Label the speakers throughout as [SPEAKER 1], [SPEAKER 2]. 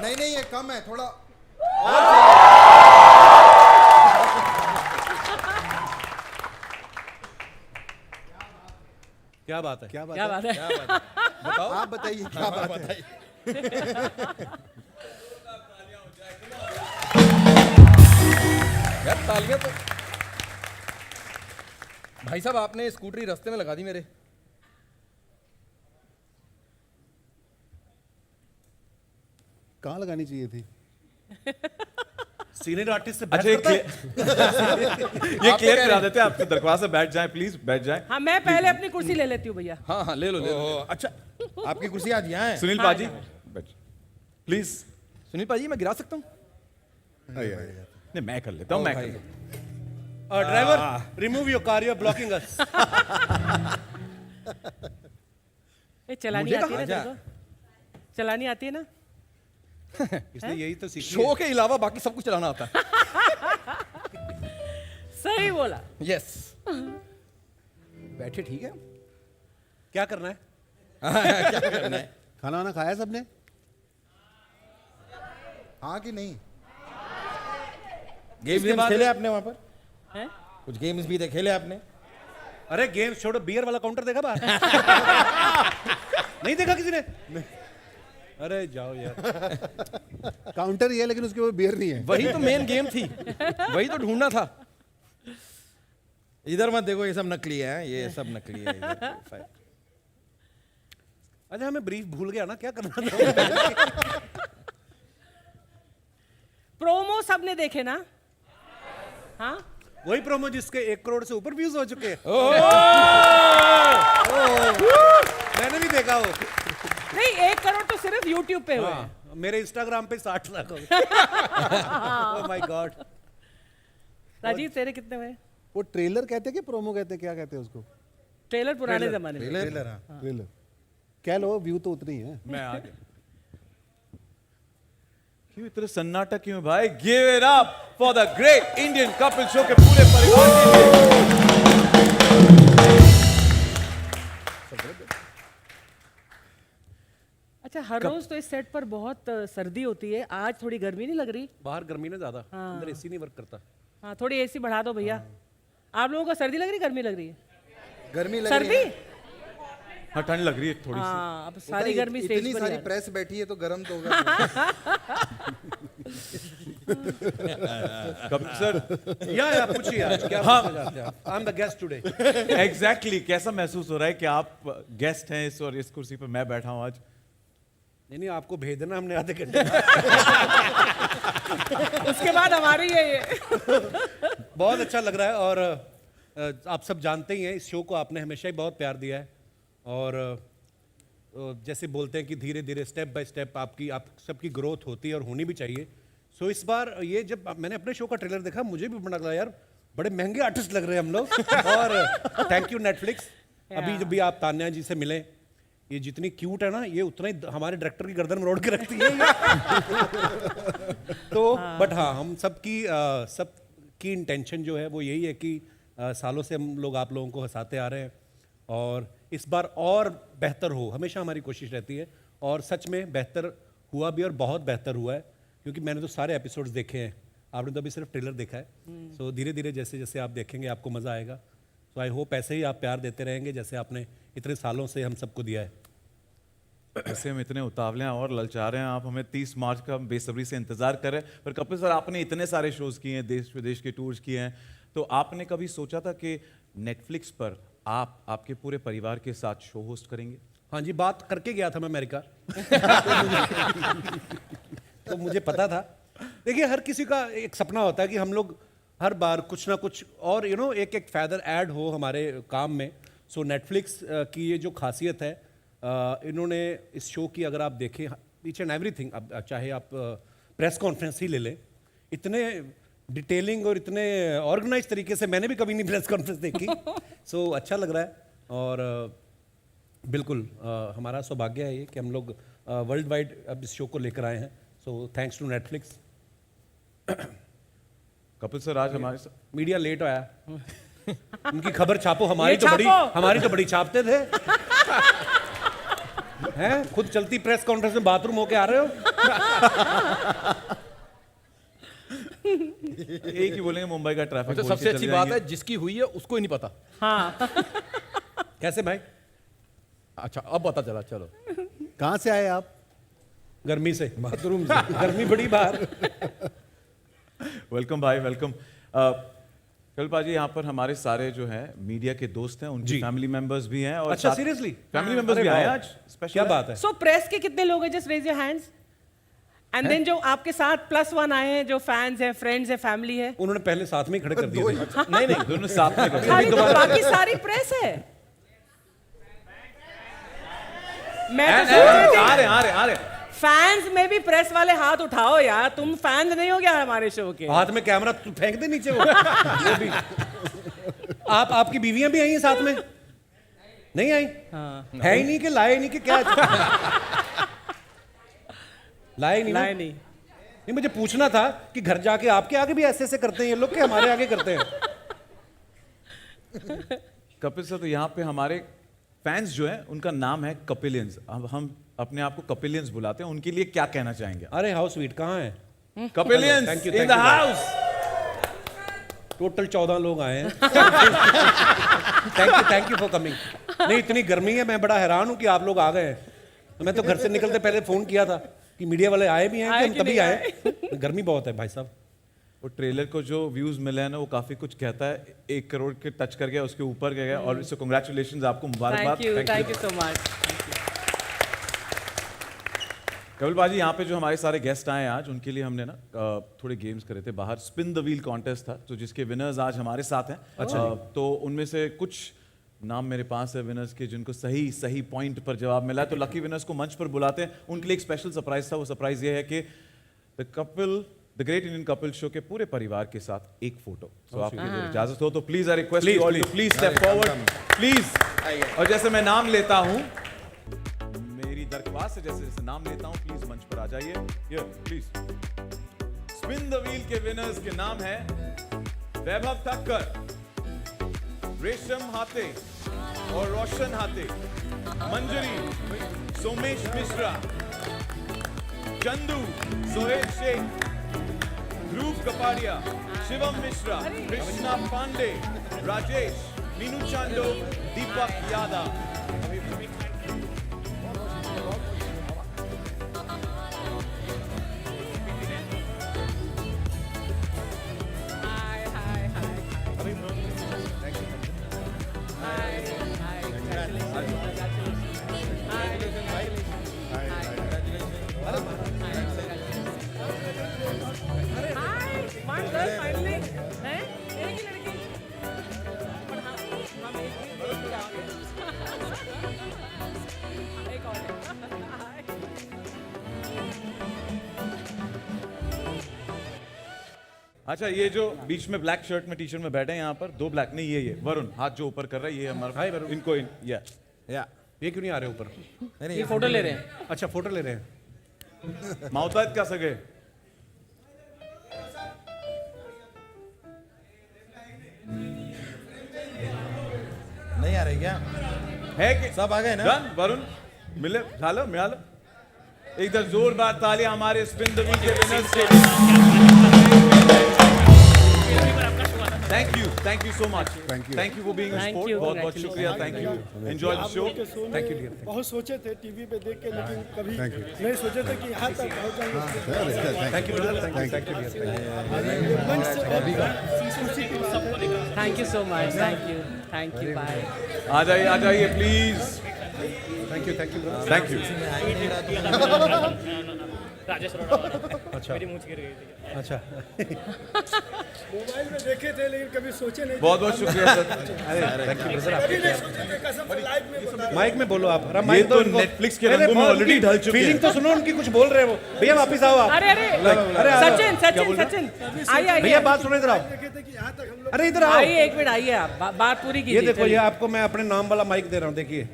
[SPEAKER 1] नहीं नहीं, ये कम है थोड़ा।
[SPEAKER 2] क्या बात है?
[SPEAKER 3] क्या बात
[SPEAKER 4] क्या
[SPEAKER 3] है?
[SPEAKER 4] बात है?
[SPEAKER 1] क्या बात है? बताओ,
[SPEAKER 3] आप बताइए क्या बात है?
[SPEAKER 1] यार तालियां तो। भाई साहब आपने स्कूटरी रास्ते में लगा दी मेरे।
[SPEAKER 3] कहाँ लगानी चाहिए थी?
[SPEAKER 2] सीनियर आर्टिस्ट से
[SPEAKER 5] अच्छा, ये क्लियर करा देते हैं। आपके दरख्वास्त से बैठ जाएं प्लीज, बैठ जाएं।
[SPEAKER 4] हाँ, मैं पहले अपनी कुर्सी ले लेती हूँ भैया।
[SPEAKER 1] हाँ हाँ, ले लो ले लो।
[SPEAKER 3] अच्छा, आपकी कुर्सी आज यहाँ है?
[SPEAKER 5] सुनील
[SPEAKER 4] हाँ,
[SPEAKER 5] पाजी
[SPEAKER 4] हाँ।
[SPEAKER 5] बैठ प्लीज।
[SPEAKER 1] सुनील पाजी मैं गिरा सकता हूँ?
[SPEAKER 5] नहीं, मैं कर लेता हूँ, मैं कर
[SPEAKER 1] भाई।
[SPEAKER 5] लेता हूँ।
[SPEAKER 2] Driver, remove your car, you are blocking us.
[SPEAKER 4] ये चलानी
[SPEAKER 1] मुझे
[SPEAKER 4] आती है ना
[SPEAKER 1] कहा
[SPEAKER 4] तेरे को? चलानी आती है ना?
[SPEAKER 2] इसने यही तो सीखी
[SPEAKER 1] शो के अलावा बाकी सब कुछ चलाना आता है।
[SPEAKER 4] सही बोला।
[SPEAKER 1] यस। बैठे ठीक है।
[SPEAKER 2] क्या करना है?
[SPEAKER 1] क्या करना है?
[SPEAKER 3] खाना वाना खाया सबने?
[SPEAKER 1] हाँ कि नहीं? गेम्स खेले आपने वहां पर?
[SPEAKER 4] हैं?
[SPEAKER 1] कुछ गेम्स भी थे खेले आपने?
[SPEAKER 2] अरे गेम्स छोड़ो, बियर वाला काउंटर देखा बाहर? नहीं देखा किसी ने? अरे जाओ यार।
[SPEAKER 3] काउंटर ही है लेकिन उसके ऊपर बियर नहीं है।
[SPEAKER 1] वही तो मेन गेम थी, वही तो ढूंढना था। इधर मत देखो, ये सब नकली है, ये सब नकली है इधर।
[SPEAKER 2] अच्छा, हमें ब्रीफ भूल गया ना, क्या करना था?
[SPEAKER 4] प्रोमो सबने देखे ना? हाँ,
[SPEAKER 2] वही प्रोमो जिसके 1 करोड़ से ऊपर व्यूज हो चुके हैं। मैंने भी देखा वो।
[SPEAKER 4] नहीं 1 करोड़ तो सिर्फ YouTube पे हुए हैं।
[SPEAKER 2] हाँ, मेरे इंस्टाग्राम पे 60 लाख हो गए। Oh my God.
[SPEAKER 4] राजीव तेरे कितने हुए?
[SPEAKER 3] वो ट्रेलर कहते हैं कि प्रोमो कहते हैं, क्या कहते हैं उसको?
[SPEAKER 4] ट्रेलर पुराने जमाने में।
[SPEAKER 1] ट्रेलर।
[SPEAKER 3] ट्रेलर कह लो, व्यू तो उतनी है।
[SPEAKER 5] मैं आ गया। क्यों इतना सन्नाटा क्यों है भाई? Give it up for the great Indian couple show के पूरे परिवार के लिए।
[SPEAKER 4] अच्छा, हर रोज तो इस सेट पर बहुत सर्दी होती है, आज थोड़ी गर्मी नहीं लग रही?
[SPEAKER 2] बाहर गर्मी ना ज्यादा,
[SPEAKER 4] हाँ।
[SPEAKER 2] अंदर एसी नहीं वर्क करता।
[SPEAKER 4] हाँ, थोड़ी एसी बढ़ा दो भैया। आप लोगों को सर्दी लग रही, गर्मी लग रही है?
[SPEAKER 1] गर्मी लग
[SPEAKER 4] सर्दी?
[SPEAKER 1] रही है।
[SPEAKER 5] हाँ, ठंड लग रही है थोड़ी सी।
[SPEAKER 4] हाँ, अब सारी गर्मी स्टेज
[SPEAKER 1] इतनी
[SPEAKER 4] पर
[SPEAKER 1] सारी
[SPEAKER 4] ही आ रही
[SPEAKER 1] प्रेस बैठी है तो गर्म तो होगा।
[SPEAKER 5] कपिल सर,
[SPEAKER 2] या पूछिए आज क्या
[SPEAKER 5] हाँ।
[SPEAKER 2] पूछना चाहते हैं आप? I am the guest today.
[SPEAKER 5] Exactly कैसा महसूस हो रहा है कि आप गेस्ट हैं इस और इस कुर्सी पर मैं बैठा हूं आज?
[SPEAKER 2] नहीं, आपको भेज देना हमने आधे घंटे।
[SPEAKER 4] उसके बाद हमारी है ये।
[SPEAKER 2] बहुत अच्छा लग रहा है और आप सब जानते ही हैं इस शो को आपने हमेशा ही बहुत प्यार दिया है और जैसे बोलते हैं कि धीरे धीरे स्टेप बाय स्टेप आप सबकी ग्रोथ होती है और होनी भी चाहिए। सो इस बार ये जब मैंने अपने शो का ट्रेलर देखा मुझे भी बड़ा लगा यार, बड़े महंगे आर्टिस्ट लग रहे हैं हम लोग। और थैंक यू नेटफ्लिक्स। अभी जब भी आप तान्या जी से मिले, ये जितनी क्यूट है ना, ये उतना ही हमारे डायरेक्टर की गर्दन मरोड़ के रखती है। तो बट हाँ, हम सबकी इंटेंशन जो है वो यही है कि सालों से हम लोग आप लोगों को हंसाते आ रहे हैं और इस बार और बेहतर हो, हमेशा हमारी कोशिश रहती है और सच में बेहतर हुआ भी और बहुत बेहतर हुआ है क्योंकि मैंने तो सारे एपिसोड्स देखे हैं, आपने तो अभी सिर्फ ट्रेलर देखा है। सो धीरे धीरे जैसे जैसे आप देखेंगे आपको मज़ा आएगा। सो आई होप ऐसे ही आप प्यार देते रहेंगे जैसे आपने इतने सालों से हम सबको दिया है।
[SPEAKER 5] वैसे हम इतने उतावले हैं और ललचा रहे हैं, आप हमें 30 मार्च का बेसब्री से इंतजार कर रहे हैं। पर कपिल सर, आपने इतने सारे शोज किए हैं, देश विदेश के टूर्स किए हैं, तो आपने कभी सोचा था कि नेटफ्लिक्स पर आप आपके पूरे परिवार के साथ शो होस्ट करेंगे?
[SPEAKER 2] हाँ जी, बात करके गया था मैं अमेरिका। तो मुझे पता था। देखिए, हर किसी का एक सपना होता है कि हम लोग हर बार कुछ ना कुछ और एक एक फैदर ऐड हो हमारे काम में। सो नेटफ्लिक्स की ये जो खासियत है, इन्होंने इस शो की अगर आप देखें ईच एंड एवरीथिंग, अब चाहे आप प्रेस कॉन्फ्रेंस ही ले लें, इतने डिटेलिंग और इतने ऑर्गेनाइज तरीके से मैंने भी कभी नहीं प्रेस कॉन्फ्रेंस देखी। सो अच्छा लग रहा है और बिल्कुल हमारा सौभाग्य है ये कि हम लोग वर्ल्ड वाइड अब इस शो को लेकर आए हैं। So thanks to Netflix.
[SPEAKER 5] Kapil sir, आज हमारे साथ
[SPEAKER 2] मीडिया लेट आया। उनकी खबर छापो,
[SPEAKER 4] ये
[SPEAKER 2] हमारी तो बड़ी छापते थे। हैं खुद चलती प्रेस कॉन्फ्रेंस में बाथरूम होके आ रहे हो?
[SPEAKER 5] एक ही बोलेंगे मुंबई का ट्रैफिक।
[SPEAKER 1] अच्छा, सबसे अच्छी बात है जिसकी हुई है उसको ही नहीं पता।
[SPEAKER 4] हाँ
[SPEAKER 2] कैसे भाई?
[SPEAKER 1] अच्छा, अब पता चला। चलो,
[SPEAKER 3] कहाँ से आए आप?
[SPEAKER 2] गर्मी से, बाथरूम से। गर्मी बड़ी बाहर।
[SPEAKER 5] वेलकम भाई, वेलकम। कल पाजी यहाँ पर हमारे सारे जो है मीडिया के दोस्त हैं, उनकी
[SPEAKER 2] जी।
[SPEAKER 5] फैमिली मेंबर्स भी हैं। और
[SPEAKER 2] अच्छा,
[SPEAKER 5] साथ-
[SPEAKER 2] seriously?
[SPEAKER 5] फैमिली मेंबर्स
[SPEAKER 2] अरे
[SPEAKER 5] भी आए
[SPEAKER 2] वाह।
[SPEAKER 5] आज स्पेशल।
[SPEAKER 2] क्या बात है?
[SPEAKER 4] सो प्रेस के कितने लोग हैं? Just raise your hands. And then जो आपके साथ +1 आए हैं, जो फैंस हैं, फ्रेंड्स हैं, फैमिली है।
[SPEAKER 2] उन्होंने पहले साथ में ही खड़े कर दिए थे।
[SPEAKER 5] नहीं नहीं, दोनों साथ में कर।
[SPEAKER 4] खाली तो बाकी सारी प्रेस है। मैं तो सोच रही थी
[SPEAKER 5] आ रहे।
[SPEAKER 4] फैंस में भी प्रेस वाले हाथ उठाओ यार, तुम फैंस नहीं हो गया हमारे शो के?
[SPEAKER 2] हाथ में कैमरा तू फेंक दे नीचे वो। ये भी। आपकी बीवियां भी आई हैं साथ में? नहीं आई?
[SPEAKER 4] हाँ।
[SPEAKER 2] है ही नहीं कि लाए नहीं कि क्या? लाए नहीं ना?
[SPEAKER 4] नहीं नहीं
[SPEAKER 2] नहीं, मुझे पूछना था कि घर जाके आपके आगे भी ऐसे ऐसे करते हैं ये लोग कि हमारे आगे करते हैं?
[SPEAKER 5] कपिल सर, तो यहाँ पे हमारे फैंस जो है उनका नाम है कपिलियंस। अब हम अपने आप को कपिलियंस बुलाते हैं, उनके लिए क्या कहना चाहेंगे?
[SPEAKER 2] अरे हाउ स्वीट, कहाँ है?
[SPEAKER 5] कपिलियंस
[SPEAKER 2] Thank you,
[SPEAKER 5] in
[SPEAKER 2] thank
[SPEAKER 5] the
[SPEAKER 2] you,
[SPEAKER 5] house.
[SPEAKER 2] Total 14 लोग आए हैं। Thank you for coming. नहीं, इतनी गर्मी है, मैं बड़ा हैरान हूँ कि आप लोग आ गए हैं। तो मैं तो घर से निकलते पहले फोन किया था कि मीडिया वाले आए भी हैं कि
[SPEAKER 4] आए
[SPEAKER 2] हम
[SPEAKER 4] कि
[SPEAKER 2] तभी
[SPEAKER 4] नहीं
[SPEAKER 2] आए। गर्मी बहुत है भाई साहब।
[SPEAKER 5] वो ट्रेलर को जो व्यूज मिले हैं ना, वो काफी कुछ कहता है। 1 करोड़ के टच कर गया, उसके ऊपर गया। और इससे कांग्रेचुलेशंस, आपको मुबारकबाद।
[SPEAKER 4] Thank you so much.
[SPEAKER 5] Kapil बाजी, यहाँ पे जो हमारे सारे गेस्ट आए हैं आज, उनके लिए हमने ना थोड़े गेम्स करे थे बाहर। स्पिन द व्हील कॉन्टेस्ट था, तो जिसके विनर्स आज हमारे साथ हैं। अच्छा। तो उनमें से कुछ नाम मेरे पास है विनर्स के, जिनको सही पॉइंट पर जवाब मिला है। तो लकी विनर्स को मंच पर बुलाते हैं। उनके लिए एक स्पेशल सरप्राइज था। वो सरप्राइज ये है कि the great Indian Kapil show के पूरे परिवार के साथ एक फोटो। तो आपकी अगर इजाजत हो तो please I request you all to please step forward please. और जैसे मैं नाम लेता हूं, मेरी दरख्वास्त है, जैसे जैसे नाम लेता हूं, प्लीज मंच पर आ जाइए। Here please. Spin the wheel के विनर्स के नाम है वैभव ठक्कर, रेशम हाथे और रोशन हाथे, मंजरी, सोमेश मिश्रा, चंदू, सोहेल शेख, ध्रुव कपाड़िया, शिवम मिश्रा, कृष्णा पांडे, राजेश, मीनू चांडो, दीपक यादव। अच्छा, ये जो बीच में ब्लैक शर्ट में टी-शर्ट में बैठे हैं यहाँ पर, 2 ब्लैक नहीं, ये वरुण हाथ जो ऊपर कर रहा है, ये हमारा।
[SPEAKER 2] हाय वरुण।
[SPEAKER 5] इनको
[SPEAKER 1] या
[SPEAKER 2] ये क्यों नहीं आ रहे ऊपर?
[SPEAKER 4] ये फोटो ले रहे हैं।
[SPEAKER 2] अच्छा, फोटो ले रहे हैं।
[SPEAKER 5] माउताद का सगे।
[SPEAKER 1] नहीं आ रही क्या?
[SPEAKER 5] है कि
[SPEAKER 1] सब आ गए ना?
[SPEAKER 5] डन वरुण, मिळालं। एक बार जोरदार तालियां हमारे स्पिन द व्हील के विनर्स के लिए। Thank you so much. Thank you for being
[SPEAKER 4] Thank
[SPEAKER 5] sport.
[SPEAKER 4] you,
[SPEAKER 5] बहुत
[SPEAKER 4] congratulations.
[SPEAKER 5] शुक्रिया। Thank you. Enjoy the show.
[SPEAKER 2] Thank you dear.
[SPEAKER 6] बहुत सोचे थे टीवी पे देख के, लेकिन कभी नहीं सोचे थे कि यहाँ तक पहुँच जाएंगे।
[SPEAKER 2] Thank you brother, thank you dear.
[SPEAKER 6] मंच से बहुत खुशी की बात है।
[SPEAKER 4] Thank you so much. Thank you bye.
[SPEAKER 5] आ जाइए please.
[SPEAKER 2] Thank you brother.
[SPEAKER 5] Thank you.
[SPEAKER 2] अच्छा अच्छा।
[SPEAKER 6] मोबाइल में देखे थे लेकिन कभी सोचे नहीं थे।
[SPEAKER 5] बहुत शुक्रिया सर।
[SPEAKER 6] कभी नहीं सोचे थे, कसम से लाइव में बता।
[SPEAKER 2] माइक में बोलो आप।
[SPEAKER 5] ये तो नेटफ्लिक्स के रंगों में ऑलरेडी ढल चुके हैं।
[SPEAKER 2] फीलिंग तो सुनो उनकी, कुछ बोल रहे हैं वो। भैया वापस आओ आप।
[SPEAKER 4] अरे
[SPEAKER 2] अरे
[SPEAKER 4] सचिन आइए
[SPEAKER 2] भैया बात सुनो, इधर आओ।
[SPEAKER 6] देखे थे कि यहाँ तक हम लोग
[SPEAKER 2] अरे इधर आओ।
[SPEAKER 4] आइए, एक मिनट आइए आप, बात पूरी
[SPEAKER 2] ये
[SPEAKER 4] कीजिए।
[SPEAKER 2] देखो, ये आपको मैं अपने नाम वाला माइक दे रहा हूँ। देखिए,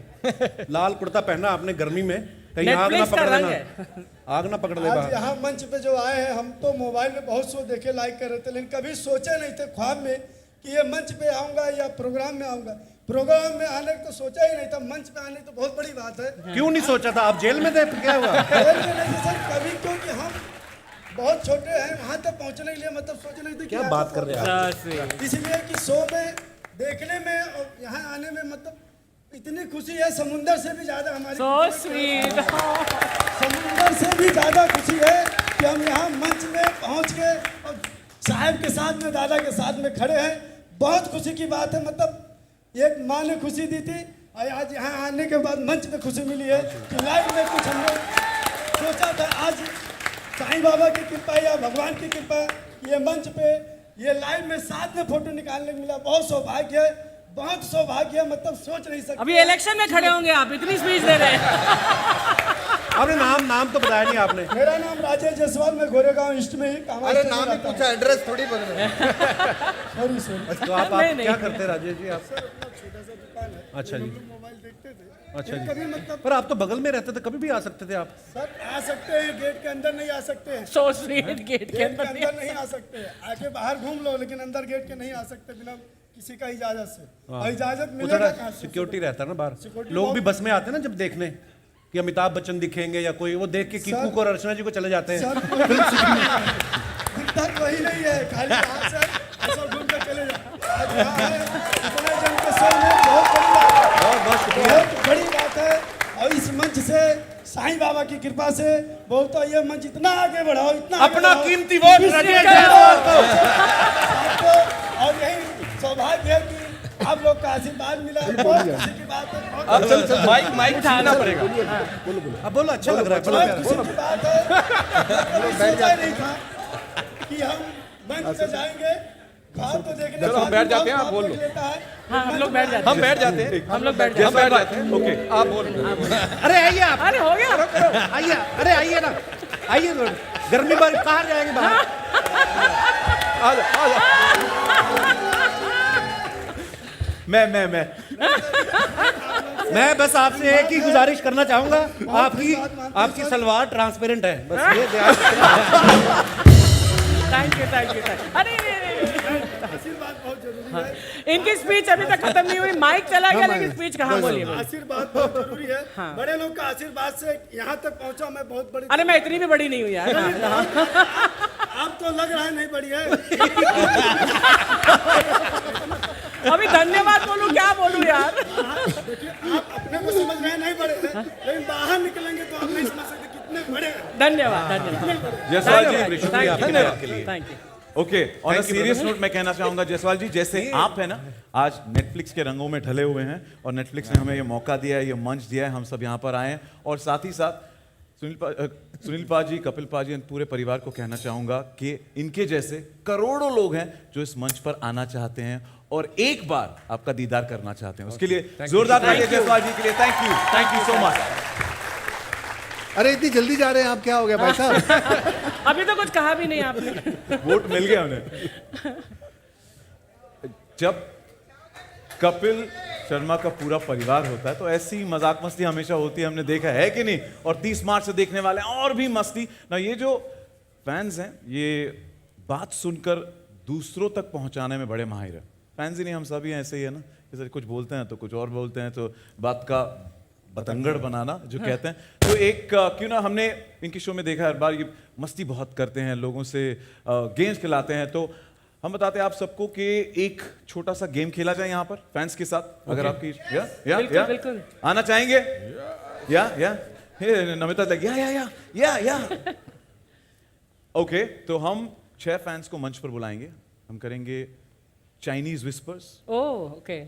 [SPEAKER 2] लाल कुर्ता पहना आपने गर्मी में, कहीं आग ना
[SPEAKER 4] Netflix का
[SPEAKER 2] पकड़
[SPEAKER 4] रंग
[SPEAKER 2] लेना, आग ना पकड़ ले
[SPEAKER 6] आज
[SPEAKER 2] बाहर।
[SPEAKER 6] यहाँ मंच पे जो आए हैं, हम तो मोबाइल में बहुत शो देखे, लाइक कर रहे थे, लेकिन कभी सोचे नहीं थे ख्वाब में कि ये मंच पे आऊँगा या प्रोग्राम में आऊँगा। प्रोग्राम में आने को तो सोचा ही नहीं था, मंच पे आने तो बहुत बड़ी बात है।
[SPEAKER 2] क्यों नहीं सोचा था? आप जेल में थे, क्या हुआ?
[SPEAKER 6] खेल में नहीं सर, कभी क्योंकि हम बहुत छोटे हैं, वहाँ तक पहुँचने के लिए मतलब सोच नहीं थे कि
[SPEAKER 2] क्या
[SPEAKER 6] यहाँ
[SPEAKER 2] बात
[SPEAKER 6] तक
[SPEAKER 2] कर रहे हैं
[SPEAKER 6] पहुँचा। इसलिए कि शो में देखने में और यहाँ आने में मतलब इतनी खुशी है, समुंदर से भी ज्यादा हमारी
[SPEAKER 4] So sweet.
[SPEAKER 6] समुंदर से भी ज्यादा खुशी है कि हम यहाँ मंच में पहुँच के और साहब के साथ में, दादा के साथ में खड़े हैं। बहुत खुशी की बात है, मतलब एक माँ ने खुशी दी थी और आज यहाँ आने के बाद मंच पे खुशी मिली है कि लाइव में कुछ हमने सोचा था। आज साईं बाबा की कृपा या भगवान की कृपा, ये मंच पे ये लाइव में साथ में फोटो निकालने को मिला, बहुत सौभाग्य है, बहुत सौभाग्य है, मतलब सोच नहीं सकते।
[SPEAKER 4] अभी इलेक्शन में खड़े होंगे आप, इतनी स्पीच दे रहे हैं।
[SPEAKER 2] आपने नाम तो बताया नहीं आपने।
[SPEAKER 6] मेरा नाम राजेश जायसवाल, मैं गोरेगांव ईस्ट में ही काम।
[SPEAKER 1] अरे नाम ही पूछा, एड्रेस थोड़ी बदले।
[SPEAKER 6] Sorry sorry.
[SPEAKER 2] तो आप
[SPEAKER 4] नहीं,
[SPEAKER 2] क्या करते हैं राजेश जी आप?
[SPEAKER 6] सर अपना छोटा सा दुकान है,
[SPEAKER 2] अच्छा जी।
[SPEAKER 6] हम लोग मोबाइल देखते थे।
[SPEAKER 2] अच्छा जी।
[SPEAKER 6] कभी मतलब
[SPEAKER 2] पर आप तो बगल में रहते थे, कभी भी आ सकते थे आप।
[SPEAKER 6] सर आ सकते हैं, गेट के अंदर नहीं आ सकते हैं।
[SPEAKER 4] So sweet, गेट के
[SPEAKER 6] गेट के
[SPEAKER 4] अंदर
[SPEAKER 6] अंदर नहीं आ सकते हैं, आके बाहर घूम लो, लेकिन अंदर गेट के नहीं आ सकते बिना किसी का इजाजत से। और इजाजत
[SPEAKER 2] वो
[SPEAKER 6] मिलेगा
[SPEAKER 2] थोड़ा
[SPEAKER 6] कहाँ से?
[SPEAKER 2] सिक्योरिटी रहता है ना बाहर।
[SPEAKER 6] Security
[SPEAKER 2] लोग भी
[SPEAKER 6] बहुत-
[SPEAKER 2] बस में आते हैं ना जब देखने कि अमिताभ बच्चन दिखेंगे या कोई, वो देख के कीकू को और अर्चना जी को चले जाते हैं।
[SPEAKER 6] सर दिखता वही नहीं है, खाली यहाँ से ऐसा घूम के चले जाओ। आज यहाँ है, इतने जन के शो में बहुत बड़ी बात है,
[SPEAKER 2] बहुत शुक्रिया।
[SPEAKER 6] बहुत बड़ी बात है। और इस मंच से साईं बाबा की कृपा से बहुत, तो ये मंच इतना आगे बढ़ाओ, इतना आगे
[SPEAKER 2] अपना
[SPEAKER 6] बढ़ाओ।
[SPEAKER 2] कीमती वोट राजेश जायसवाल को।
[SPEAKER 6] आपको और यही सौभाग्य है कि आप लोग का आशीर्वाद मिला, बहुत खुशी की बात है। बहुत
[SPEAKER 1] अब चल माइक छीनना पड़ेगा।
[SPEAKER 2] अब बोलो, अच्छा लग रहा है, बोलो
[SPEAKER 6] बहुत खुशी की बात है। कभी सोचा नहीं था कि हम मंच पे जाएंगे, भाव तो देखने
[SPEAKER 1] चलो, हम बैठ जाते हैं, आप बोल लो।
[SPEAKER 4] हाँ, हम लोग बैठ जाते हैं।
[SPEAKER 1] हम बैठ जाते हैं,
[SPEAKER 4] हम लोग बैठ
[SPEAKER 1] हम
[SPEAKER 4] जाते हैं।
[SPEAKER 1] बैठ जाते हैं। ओके, आप बोल।
[SPEAKER 2] अरे आइए आप,
[SPEAKER 4] अरे हो गया।
[SPEAKER 2] आइए, अरे आइए ना, आइए। गर्मी बार कहाँ जाएंगे बाहर?
[SPEAKER 1] आ जा, आ जा।
[SPEAKER 2] मैं बस आपसे एक ही गुजारिश करना चाहूंगा, आपकी सलवार ट्रांसपेरेंट है, बस ये ध्यान
[SPEAKER 4] thank you, thank you, thank you. अरे
[SPEAKER 6] आशीर्वाद बहुत जरूरी है।
[SPEAKER 4] इनकी स्पीच अभी तक खत्म नहीं हुई, माइक चला गया लेकिन स्पीच कहाँ बोली?
[SPEAKER 6] आशीर्वाद बहुत जरूरी है। बड़े लोग का आशीर्वाद से यहाँ तक पहुँचा, मैं बहुत बड़ी।
[SPEAKER 4] अरे मैं इतनी भी बड़ी नहीं हुई यार।
[SPEAKER 6] आप तो लग रहा है नहीं बड़ी है।
[SPEAKER 4] अभी धन्यवाद बोलूं, क्या बोलूं यार?
[SPEAKER 6] देखिए, आप अपने को समझ रहे हैं नहीं बड़े हैं, लेकिन बाहर निकलेंगे तो आप नहीं समझ सकते कितने बड़े हैं।
[SPEAKER 4] धन्यवाद, धन्यवाद।
[SPEAKER 5] जायसवाल जी, शुक्रिया आपके
[SPEAKER 4] Thank
[SPEAKER 5] धन्यवाद के लिए।
[SPEAKER 4] Thank you.
[SPEAKER 5] Okay, on a serious note मैं कहना चाहूंगा जायसवाल जी, जैसे आप है ना आज नेटफ्लिक्स के रंगों में ढले हुए हैं और नेटफ्लिक्स ने हमें ये मौका दिया है, ये मंच दिया है, हम सब यहाँ पर आए हैं। और साथ ही साथ सुनील पाजी, कपिल पाजी, पूरे परिवार को कहना चाहूंगा कि इनके जैसे करोड़ों लोग हैं जो इस मंच पर आना चाहते हैं और एक बार आपका दीदार करना चाहते हैं। उसके लिए जोरदार तालियां जायसवाल जी के लिए। Thank you so much.
[SPEAKER 3] अरे इतनी जल्दी जा रहे हैं आप, क्या हो गया भाई साहब?
[SPEAKER 4] अभी तो कुछ कहा भी नहीं आपने।
[SPEAKER 5] वोट मिल गया उन्हें। जब कपिल शर्मा का पूरा परिवार होता है तो ऐसी मजाक मस्ती हमेशा होती है, हमने देखा है कि नहीं? और 30 मार्च से देखने वाले हैं और भी मस्ती ना। ये जो फैंस हैं ये बात सुनकर दूसरों तक पहुंचाने में बड़े माहिर हैं। फैंस ही नहीं, हम सभी ऐसे ही है ना, जैसे कुछ बोलते हैं तो कुछ और बोलते हैं, तो बात का बतंगड़ बनाना जो कहते हैं। तो एक क्यों ना, हमने इनके शो में देखा हर बार ये मस्ती बहुत करते हैं, लोगों से गेम्स खिलाते हैं। तो हम बताते हैं आप सबको कि एक छोटा सा गेम खेला जाए यहाँ पर फैंस के साथ। अगर आपकी
[SPEAKER 4] बिल्कुल, बिल्कुल।
[SPEAKER 5] आना चाहेंगे? या नमिता तक या ओके, तो हम 6 फैंस को मंच पर बुलाएंगे। हम करेंगे Chinese whispers.
[SPEAKER 4] Oh okay.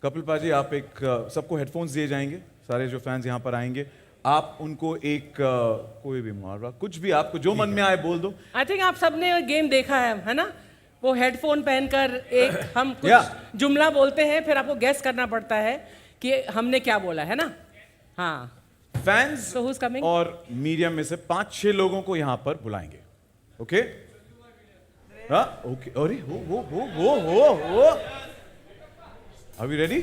[SPEAKER 5] Kapil पाजी, आप एक सबको हेडफोन्स दिए जाएंगे, सारे जो फैंस यहाँ पर आएंगे आप उनको एक कोई भी मुहावरा, कुछ भी आपको जो मन में आए बोल दो।
[SPEAKER 4] आई थिंक आप सबने गेम देखा है ना? वो हेडफोन पहनकर एक हम कुछ जुमला बोलते हैं, फिर आपको गेस करना पड़ता है कि हमने क्या बोला है ना? हाँ।
[SPEAKER 5] Fans
[SPEAKER 4] So who's coming?
[SPEAKER 5] और मीडियम में से 5-6 लोगों को यहाँ पर बुलाएंगे। ओके? हाँ, ओके। अरे हो। Are we ready?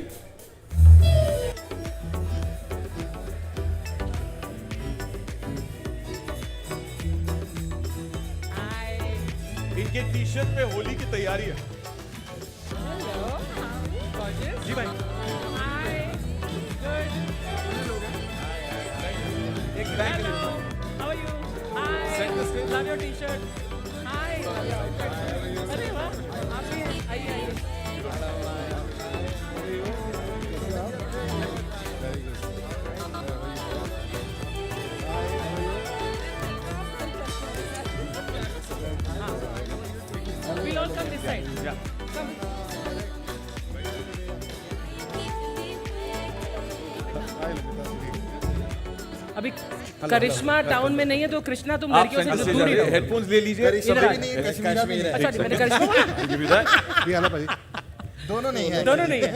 [SPEAKER 5] इनके टी शर्ट पे होली की तैयारी है। जी भाई। Thank you.
[SPEAKER 4] How are you? Hi. Love your t-shirt. Hi. अरे वाह, आप भी हैं? आइए आइए. We'll all come this side.
[SPEAKER 5] Yeah.
[SPEAKER 4] Come. अभी करिश्मा टाउन में नहीं है तो कृष्णा तुम
[SPEAKER 5] आप
[SPEAKER 4] लड़कियों
[SPEAKER 5] सेंटर
[SPEAKER 4] से
[SPEAKER 5] से
[SPEAKER 4] दूर ही रहो.
[SPEAKER 5] हेडफोन्स ले लीजिए.
[SPEAKER 4] इधर आ.
[SPEAKER 1] कश्मीर है.
[SPEAKER 4] अच्छा मैंने करिश्मा बोला?
[SPEAKER 5] Give me that.
[SPEAKER 3] ये आना भाई
[SPEAKER 1] दोनों नहीं है.
[SPEAKER 4] दोनों नहीं है.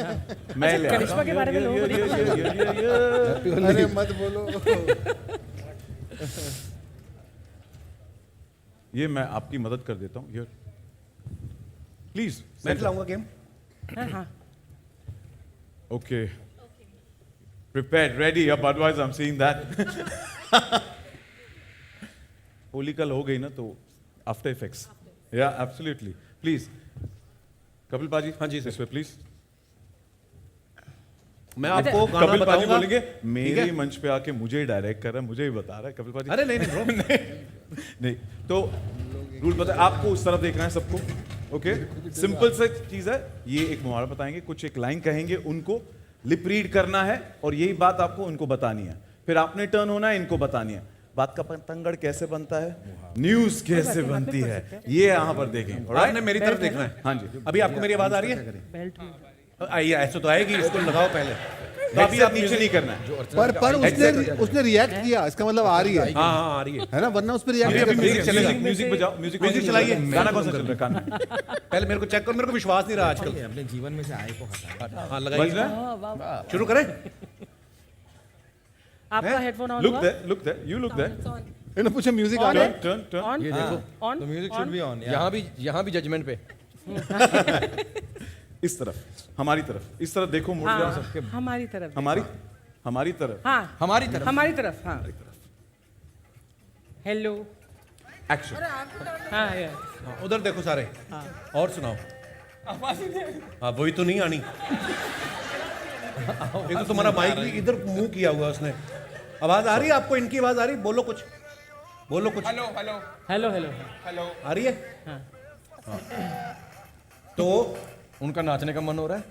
[SPEAKER 5] मैं ले
[SPEAKER 4] करिश्मा के बारे में लोगों को नहीं पता.
[SPEAKER 1] अरे मत बोलो.
[SPEAKER 5] ये मैं आपकी मदद कर देता हूँ. प्लीज
[SPEAKER 2] मैं खिलाऊंगा गेम.
[SPEAKER 4] हाँ.
[SPEAKER 5] Okay. Prepared, ready. Up, otherwise I'm seeing that. Holi कल हो गई ना तो after effects. Yeah, absolutely. Please. Kapil पाजी.
[SPEAKER 2] हाँ जी,
[SPEAKER 5] इस पे प्लीज.
[SPEAKER 2] मैं आपको गाना
[SPEAKER 5] कपिल पाजी
[SPEAKER 2] बताऊंगा.
[SPEAKER 5] बोलेंगे
[SPEAKER 2] ठीक
[SPEAKER 5] मेरे
[SPEAKER 2] है?
[SPEAKER 5] मंच पे आके मुझे ही डायरेक्ट कर रहा है, मुझे ही बता रहा है कपिल पाजी.
[SPEAKER 2] अरे नहीं नहीं ब्रो.
[SPEAKER 5] नहीं तो रूल पता है आपको. उस तरफ देखना है सबको. ओके सिंपल सा चीज है. ये एक मुहावरा बताएंगे, कुछ एक लाइन कहेंगे, उनको लिप रीड करना है और यही बात आपको उनको बतानी है. फिर आपने टर्न होना है, इनको बतानी है. बात का पतंगड़ कैसे बनता है, न्यूज कैसे बनती है, ये यहाँ पर देखें.
[SPEAKER 2] आपने मेरी तरफ देखना है.
[SPEAKER 5] हाँ जी.
[SPEAKER 2] अभी आपको मेरी आवाज आ रही है?
[SPEAKER 4] बेल्ट
[SPEAKER 2] आइए, ऐसे तो आएगी. इसको लगाओ पहले.
[SPEAKER 5] तो अभी आप नीचे नहीं करना है.
[SPEAKER 3] पर उसने रिएक्ट किया, इसका मतलब आ रही है.
[SPEAKER 2] हाँ हाँ आ रही है.
[SPEAKER 3] है ना, वरना उस पर
[SPEAKER 5] अभी
[SPEAKER 3] रिएक्ट
[SPEAKER 5] अभी
[SPEAKER 3] कर.
[SPEAKER 5] म्यूजिक चलेगा. म्यूजिक बजाओ. म्यूजिक
[SPEAKER 2] चलाइए.
[SPEAKER 5] गाना कौन सा चल रहा है कान में?
[SPEAKER 2] पहले मेरे को चेक करो. मेरे को विश्वास नहीं रहा आजकल.
[SPEAKER 1] अपने जीवन में से आय को हटा.
[SPEAKER 2] हाँ
[SPEAKER 5] बज
[SPEAKER 2] लगाइए.
[SPEAKER 5] रहा है?
[SPEAKER 2] शुरू करें.
[SPEAKER 4] आपका हेडफोन ऑन
[SPEAKER 5] Look
[SPEAKER 4] हुआ?
[SPEAKER 5] there, look there, you look there.
[SPEAKER 3] इन्होंने पूछा म्यूजिक आ रहा है.
[SPEAKER 5] Turn, turn.
[SPEAKER 4] ऑन
[SPEAKER 1] ये देखो.
[SPEAKER 4] ऑन
[SPEAKER 1] तो म्यूजिक शुड बी ऑन. यहाँ भी जजमेंट पे.
[SPEAKER 5] इस तरफ, हमारी तरफ. इस तरफ देखो, मुड़ जाओ सबके.
[SPEAKER 4] हाँ, हमारी तरफ.
[SPEAKER 5] हमारी तरफ.
[SPEAKER 4] हाँ
[SPEAKER 1] हमारी तरफ.
[SPEAKER 4] हमारी तरफ. हाँ हेलो.
[SPEAKER 5] एक्शन.
[SPEAKER 4] हाँ ये
[SPEAKER 2] हाँ, उधर देखो सारे. और सुनाओ. हाँ वही तो नहीं आनी. एक तो तुम्हारा माइक भी इधर मुंह किया हुआ है उसने. आवाज आ रही है आपको? इनकी आवाज आ रही? बोलो कुछ. बोलो कुछ.
[SPEAKER 4] Hello hello.
[SPEAKER 2] आ रही है?
[SPEAKER 4] हाँ.
[SPEAKER 2] तो
[SPEAKER 1] उनका नाचने का मन हो रहा है.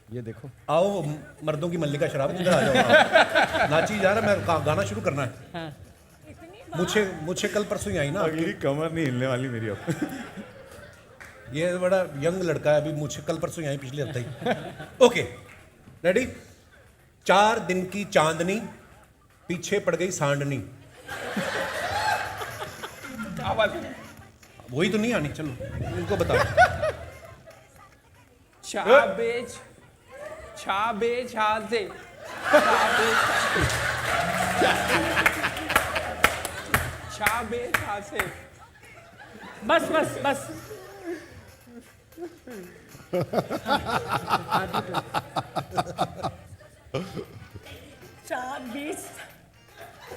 [SPEAKER 1] ये देखो.
[SPEAKER 2] आओ मर्दों की मल्लिका शराब, इधर आ जाओ. नाची जा रहा. मैं गाना शुरू करना है.
[SPEAKER 4] हाँ.
[SPEAKER 2] मुझे कल परसों ही आई ना.
[SPEAKER 5] अगली कमर नहीं हिलने वाली मेरी अब.
[SPEAKER 2] ये बड़ा यंग लड़का है. अभी मुझे कल परसों ही आई, पिछले हफ्ते ही. Okay ready. 4 दिन की चांदनी, पीछे पड़ गई सांडनी. वही तो नहीं आनी. चलो इनको बताओ.
[SPEAKER 4] बस बस बस.
[SPEAKER 7] चार 20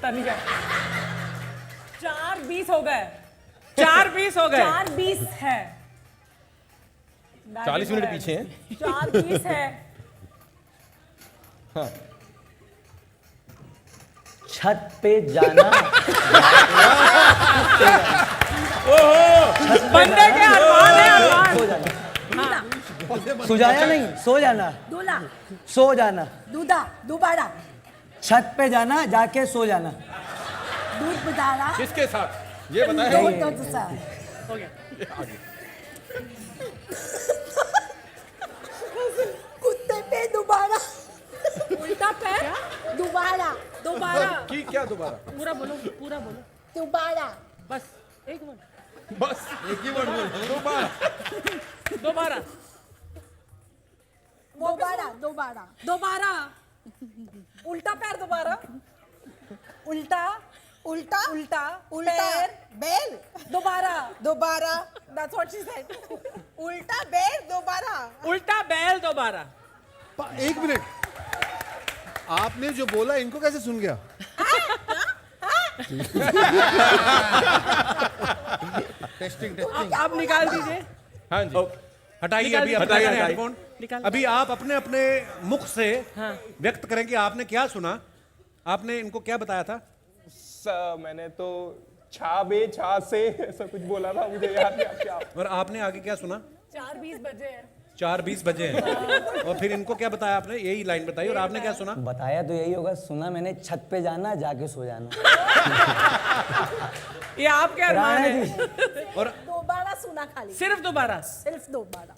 [SPEAKER 4] तनिका.
[SPEAKER 7] 4:20 हो गए.
[SPEAKER 4] 4:20 हो गए.
[SPEAKER 7] 4:20 है.
[SPEAKER 1] 40 मिनट पीछे हैं.
[SPEAKER 7] 4:20 है.
[SPEAKER 8] छत पे जाना.
[SPEAKER 4] बंदे के अरमान है. अरमान.
[SPEAKER 8] सो जाना. सुजाया नहीं, सो जाना.
[SPEAKER 7] दूल्हा.
[SPEAKER 8] सो जाना.
[SPEAKER 7] दूधा. दोबारा.
[SPEAKER 8] छत पे जाना, जाके सो जाना.
[SPEAKER 7] दूध बुझाना.
[SPEAKER 1] किसके साथ ये बताएं.
[SPEAKER 7] दो तो सा.
[SPEAKER 4] हो गया.
[SPEAKER 7] कुत्ते पे दोबारा. उल्टा पैर. दोबारा. दोबारा.
[SPEAKER 1] की क्या दोबारा.
[SPEAKER 4] पूरा बोलो, पूरा बोलो.
[SPEAKER 7] दोबारा.
[SPEAKER 4] बस एक मिनट.
[SPEAKER 1] बस एक ही वर्ड बोल. दोबारा.
[SPEAKER 4] दोबारा.
[SPEAKER 7] दोबारा. दोबारा. दोबारा. उल्टा पैर. दोबारा. उल्टा. उल्टा. उल्टा. उल्टा. बेल. दोबारा. दोबारा. That's what she said. उल्टा बेल. दोबारा.
[SPEAKER 4] उल्टा बैल. दोबारा.
[SPEAKER 3] एक मिनट, आपने जो बोला इनको कैसे सुन गया?
[SPEAKER 1] टेस्टिंग.
[SPEAKER 4] आप निकाल दीजिए.
[SPEAKER 1] हाँ जी.
[SPEAKER 2] हटाइए.
[SPEAKER 4] निकाल
[SPEAKER 2] अभी
[SPEAKER 4] दीजिए.
[SPEAKER 2] हटाइए
[SPEAKER 5] हटाइए.
[SPEAKER 2] हेडफोन.
[SPEAKER 4] निकाल.
[SPEAKER 2] अभी आप अपने अपने मुख से
[SPEAKER 4] हाँ.
[SPEAKER 2] व्यक्त करें कि आपने क्या सुना. आपने इनको क्या बताया था?
[SPEAKER 9] मैंने तो छा बे छा से ऐसा कुछ बोला था, मुझे याद नहीं आप क्या।
[SPEAKER 2] और आपने आगे क्या सुना?
[SPEAKER 7] 4:20 बजे हैं।
[SPEAKER 2] 4:20 बजे हैं। और फिर इनको क्या बताया आपने? यही लाइन बताई। और आपने क्या सुना?
[SPEAKER 8] बताया तो यही होगा, सुना मैंने छत पे जाना जाके सो जाना।
[SPEAKER 4] ये आप क्या अरमान
[SPEAKER 8] राणा
[SPEAKER 4] है?
[SPEAKER 8] जी,
[SPEAKER 2] और
[SPEAKER 7] दोबारा सुना खाली,
[SPEAKER 4] सिर्फ दोबारा।
[SPEAKER 7] सिर्फ दोबारा।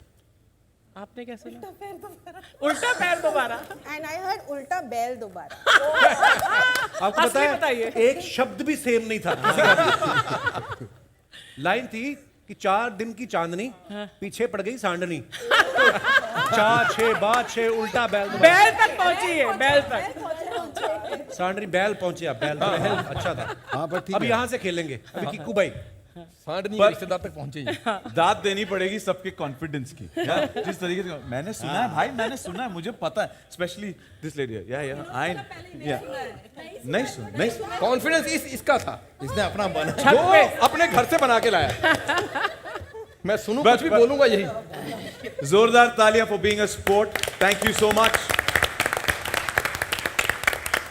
[SPEAKER 4] आपने क्या सुना?
[SPEAKER 7] उल्टा पैर दोबारा।
[SPEAKER 4] उल्टा पैर दोबारा।
[SPEAKER 7] एंड आई हर्ड उल्टा बैल दोबारा।
[SPEAKER 2] आपको
[SPEAKER 4] असली
[SPEAKER 2] पता है
[SPEAKER 4] बताइए।
[SPEAKER 2] एक शब्द भी सेम नहीं था किसी का। लाइन थी कि 4 दिन की चांदनी, पीछे पड़ गई सांडनी। 4 6 बात 6 उल्टा बैल दोबारा।
[SPEAKER 4] बैल तक पहुंची है, बैल तक।
[SPEAKER 2] सांडनी बैल पहुंचे आप। बैल अच्छा था।
[SPEAKER 3] हाँ पर ठीक
[SPEAKER 2] अब
[SPEAKER 3] है।
[SPEAKER 2] यहाँ से खेलेंगे। अभी किक्कू भाई
[SPEAKER 1] सांडनी के रिश्तेदार तक पहुंचे ही।
[SPEAKER 5] दाद देनी पड़ेगी सबके कॉन्फिडेंस की यार। जिस तरीके से मैंने सुना है भाई, मैंने सुना है, मुझे पता है, स्पेशली दिस लेडी या आई नहीं सुन।
[SPEAKER 1] कॉन्फिडेंस इसका था, इसने अपना बना
[SPEAKER 4] छत
[SPEAKER 1] जो
[SPEAKER 4] पे।
[SPEAKER 1] अपने घर से बना के लाया। मैं सुनूं कुछ भी बोलूंगा यही।
[SPEAKER 5] जोरदार तालियां for being a sport. Thank you so much.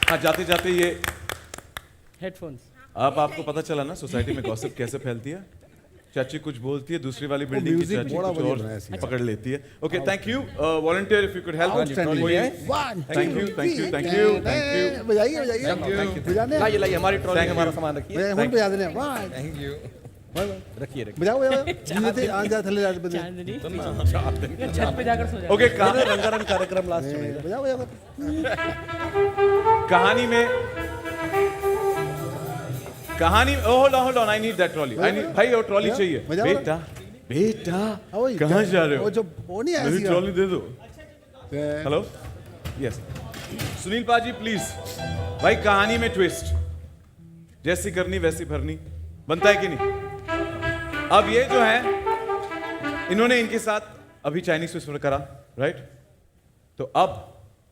[SPEAKER 5] हाँ, जाते जाते ये
[SPEAKER 4] हेडफोन्स।
[SPEAKER 5] अब आपको पता चला ना सोसाइटी में गॉसिप कैसे फैलती है। चाची कुछ बोलती है, दूसरी वाली बिल्डिंग की
[SPEAKER 3] म्यूजिक
[SPEAKER 5] चाची
[SPEAKER 3] बड़ा
[SPEAKER 5] कुछ
[SPEAKER 3] बढ़िया
[SPEAKER 5] और
[SPEAKER 3] बनाया इसने।
[SPEAKER 5] पकड़ लेती है। Okay, thank you volunteer, if you could help.
[SPEAKER 3] Outstanding.
[SPEAKER 5] Thank you
[SPEAKER 3] बजाइए बजाइए बजाने
[SPEAKER 1] लाइए लाइए, हमारी ट्रॉली में हमारा सामान रखिए।
[SPEAKER 3] बजाइए हम बजा देने वाह
[SPEAKER 1] थैंक यू।
[SPEAKER 2] रखिए
[SPEAKER 3] बजाओ बजाओ जीने थे आ जा थले जा बजे
[SPEAKER 4] चांदनी छत पे जाकर सो जा।
[SPEAKER 5] ओके,
[SPEAKER 2] रंगारंग कार्यक्रम लास्ट में।
[SPEAKER 3] बजाओ बजाओ
[SPEAKER 5] कहानी hold on, I need that trolley. I need भाई, वो ट्रॉली चाहिए।
[SPEAKER 3] बजाओ।
[SPEAKER 5] बेटा बेटा
[SPEAKER 3] वही,
[SPEAKER 5] कहाँ जा रहे हो?
[SPEAKER 3] वो जो वो नहीं आया
[SPEAKER 5] मेरी
[SPEAKER 3] सीगा।
[SPEAKER 5] ट्रॉली दे दो। हेलो, यस सुनील पाजी प्लीज। भाई कहानी में ट्विस्ट, जैसी करनी वैसी भरनी, बनता है कि नहीं? अब ये जो है, इन्होंने इनके साथ अभी चाइनीज फिश करा, राइट? तो अब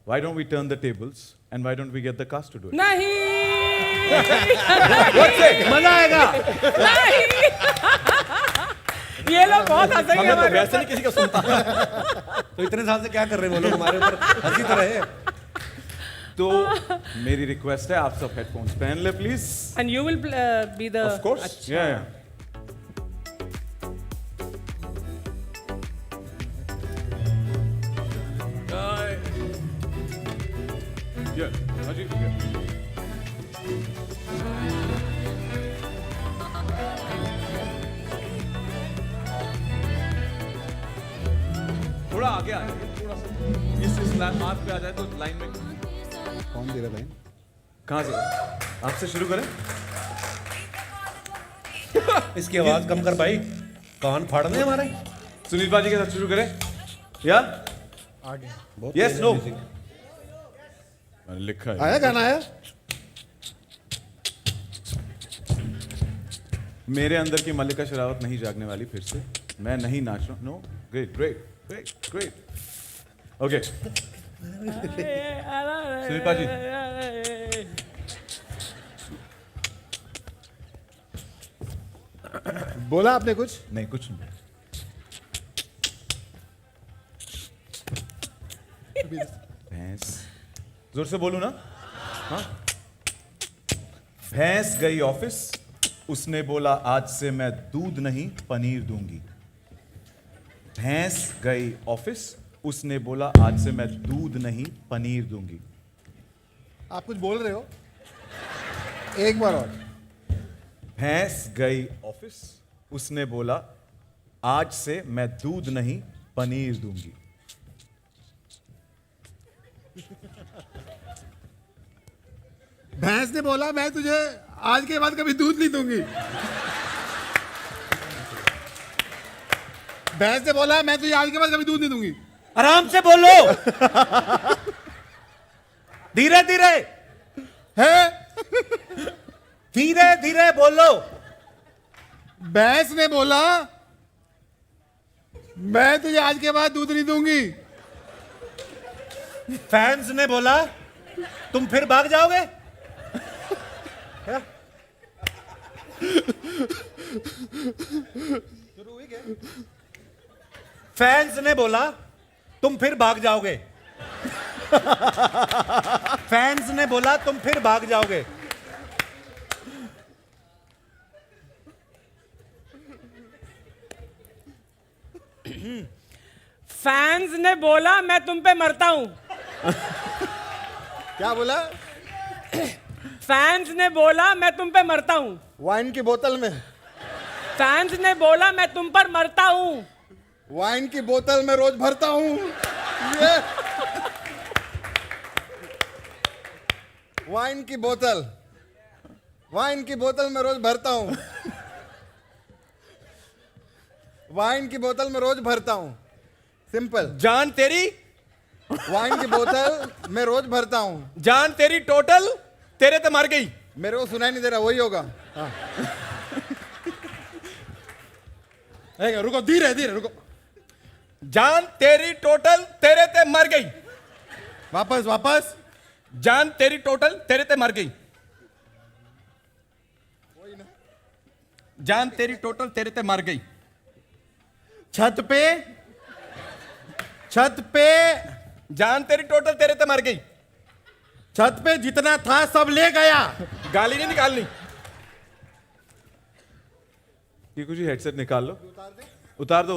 [SPEAKER 5] why don't we turn the tables and why don't we get the cast to do it?
[SPEAKER 4] नहीं।
[SPEAKER 2] मजा आएगा।
[SPEAKER 4] ये लोग बहुत हंसेंगे
[SPEAKER 1] हमें तो
[SPEAKER 4] हमारे
[SPEAKER 1] वैसे नहीं किसी का सुनता।
[SPEAKER 2] तो इतने साल से क्या कर रहे हैं वो लोग हमारे ऊपर हंसी तो रहे।
[SPEAKER 5] तो मेरी रिक्वेस्ट है, आप सब हेडफोन्स पहन ले please.
[SPEAKER 4] And you will be the
[SPEAKER 5] of course, या अजीब थोड़ा आगे आ जाइए, थोड़ा सा इस मार्क पे आ जाए तो लाइन में।
[SPEAKER 3] कौन दे रहा था
[SPEAKER 5] कहाँ से? आपसे शुरू करें?
[SPEAKER 2] इसकी आवाज कम कर भाई, कान फाड़ दे हमारे।
[SPEAKER 5] सुनील बाजी के साथ शुरू करें या
[SPEAKER 2] आगे
[SPEAKER 5] यस नो? मैंने लिखा है।
[SPEAKER 3] आया गाना आया
[SPEAKER 5] मेरे अंदर की मल्लिका शेरावत नहीं जागने वाली फिर से, मैं नहीं नाच रहा। No, great great great great. Okay Sunil paaji,
[SPEAKER 3] बोला आपने कुछ
[SPEAKER 5] नहीं कुछ नहीं। भैंस, जोर से बोलू ना? हाँ। भैंस गई ऑफिस, उसने बोला आज से मैं दूध नहीं पनीर दूंगी। भैंस गई ऑफिस, उसने बोला आज से मैं दूध नहीं पनीर दूंगी।
[SPEAKER 3] आप कुछ बोल रहे हो एक बार और
[SPEAKER 5] भैंस गई ऑफिस, उसने बोला आज से मैं दूध नहीं पनीर दूंगी।
[SPEAKER 3] भैंस ने बोला मैं तुझे आज के बाद कभी दूध नहीं दूंगी। भैंस ने बोला मैं तुझे आज के बाद कभी दूध नहीं दूंगी।
[SPEAKER 2] आराम से बोलो। धीरे धीरे
[SPEAKER 3] है
[SPEAKER 2] धीरे धीरे बोलो।
[SPEAKER 3] भैंस ने बोला मैं तुझे आज के बाद दूध नहीं दूंगी।
[SPEAKER 2] फैंस ने बोला तुम फिर भाग जाओगे। फैंस ने बोला तुम फिर भाग जाओगे। फैंस ने बोला तुम फिर भाग जाओगे।
[SPEAKER 4] फैंस ने बोला मैं तुम पे मरता हूं।
[SPEAKER 3] क्या बोला?
[SPEAKER 4] फैंस ने बोला मैं तुम पे मरता हूं।
[SPEAKER 3] वाइन की बोतल में।
[SPEAKER 4] फैंस ने बोला मैं तुम पर मरता हूं।
[SPEAKER 3] वाइन की बोतल में रोज भरता हूँ। ये वाइन की बोतल में रोज भरता हूँ। वाइन की बोतल में रोज भरता हूँ। सिंपल।
[SPEAKER 1] जान तेरी
[SPEAKER 3] वाइन की बोतल में रोज भरता हूँ।
[SPEAKER 1] जान तेरी टोटल तेरे ते मर गई।
[SPEAKER 3] मेरे को सुनाई नहीं दे रहा, वही होगा।
[SPEAKER 1] रुको, धीरे धीरे रुको। जान तेरी टोटल तेरे ते मर गई। वापस। जान तेरी टोटल तेरे ते मर गई। जान तेरी टोटल तेरे ते मर गई। छत पे जान तेरी टोटल तेरे ते मर गई। छत पे जितना था सब ले गया। गाली नहीं निकालनी।
[SPEAKER 5] ये कुछ हेडसेट निकाल लो। उतार दो।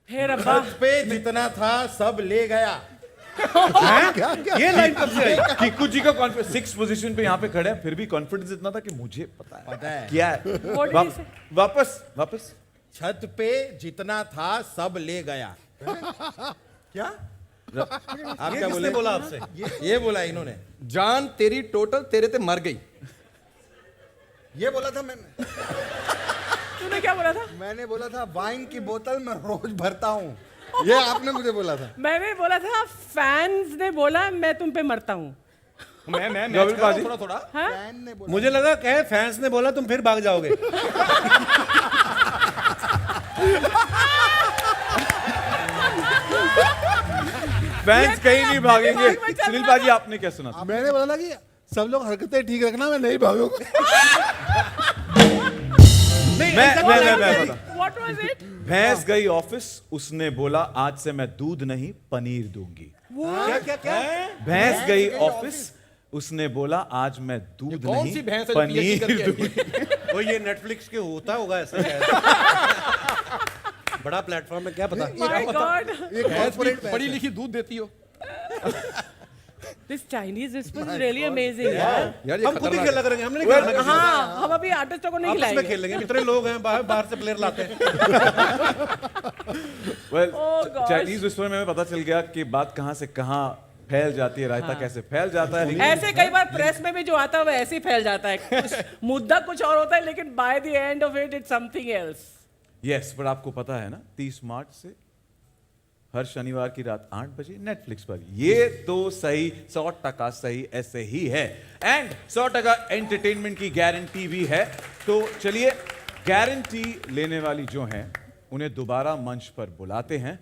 [SPEAKER 4] हे रब्बा,
[SPEAKER 1] छत पे जितना था सब ले गया।
[SPEAKER 2] ये लाइन कब से आई?
[SPEAKER 5] कीकू जी का कॉन्फिडेंस 6th पोजीशन पे यहाँ पे खड़े हैं, फिर भी कॉन्फिडेंस इतना था कि मुझे पता है क्या है।
[SPEAKER 4] What did he say?
[SPEAKER 5] वापस
[SPEAKER 1] छत पे जितना था सब ले गया। क्या आप क्या बोले?
[SPEAKER 2] बोला आपसे?
[SPEAKER 1] ये बोला इन्होंने। जान तेरी टोटल तेरे ते मर गई। ये बोला था मैंने।
[SPEAKER 4] तूने क्या बोला था?
[SPEAKER 3] मैंने बोला था वाइन की बोतल में रोज भरता हूँ। ये आपने मुझे बोला था।
[SPEAKER 4] मैंने बोला था फैंस ने बोला मैं तुम पे मरता हूं।
[SPEAKER 1] मैं थोड़ा
[SPEAKER 4] हाँ?
[SPEAKER 3] फैन ने बोला।
[SPEAKER 2] मुझे लगा कहे फैंस ने बोला तुम फिर भाग जाओगे।
[SPEAKER 5] फैंस कहीं नहीं भागेंगे। सुनील बाजी आपने क्या सुना था?
[SPEAKER 3] मैंने बोला था कि सब लोग हरकतें ठीक रखना, मैं नहीं भागूंगा।
[SPEAKER 5] मैं बता।
[SPEAKER 4] What was it?
[SPEAKER 5] भैंस गई ऑफिस, उसने बोला आज से मैं दूध नहीं पनीर दूंगी।
[SPEAKER 2] क्या?
[SPEAKER 5] भैंस गई ऑफिस, उसने बोला आज मैं दूध
[SPEAKER 1] कौन
[SPEAKER 5] नहीं
[SPEAKER 1] सी भैंस है जो PhD
[SPEAKER 5] पनीर
[SPEAKER 1] करके आई
[SPEAKER 5] दूंगी।
[SPEAKER 2] वो ये नेटफ्लिक्स के होता होगा ऐसा शायद। बड़ा प्लेटफॉर्म है, क्या पता।
[SPEAKER 4] My God.
[SPEAKER 3] ये कॉर्पोरेट
[SPEAKER 1] पढ़ी लिखी दूध देती हो।
[SPEAKER 4] This Chinese whisper is really amazing यार।
[SPEAKER 1] यार ये
[SPEAKER 2] हम खुद ही
[SPEAKER 1] खतरनाक
[SPEAKER 2] खेलना करेंगे, हमने नहीं खेलना किसी को।
[SPEAKER 4] हाँ, हम अभी आर्टिस्टों को नहीं
[SPEAKER 2] आपस में
[SPEAKER 4] खिलाएंगे।
[SPEAKER 2] खेल लेंगे, इतने लोग हैं, बाहर से प्लेयर लाते हैं।
[SPEAKER 5] Well
[SPEAKER 4] Oh gosh.
[SPEAKER 5] Chinese whisper में हमें पता चल गया कि बात कहां से कहां फैल जाती है, रायता कैसे फैल जाता है।
[SPEAKER 4] ऐसे कई बार प्रेस में भी जो आता है वो ऐसे ही फैल जाता है। मुद्दा कुछ और होता है लेकिन by the end of it it's something else.
[SPEAKER 5] Yes, पर आपको पता है ना 30 मार्च से हर शनिवार की रात 8 बजे नेटफ्लिक्स पर। ये तो सही 100% सही ऐसे ही है, एंड 100% एंटरटेनमेंट की गारंटी भी है। तो चलिए गारंटी लेने वाली जो हैं उन्हें दोबारा मंच पर बुलाते हैं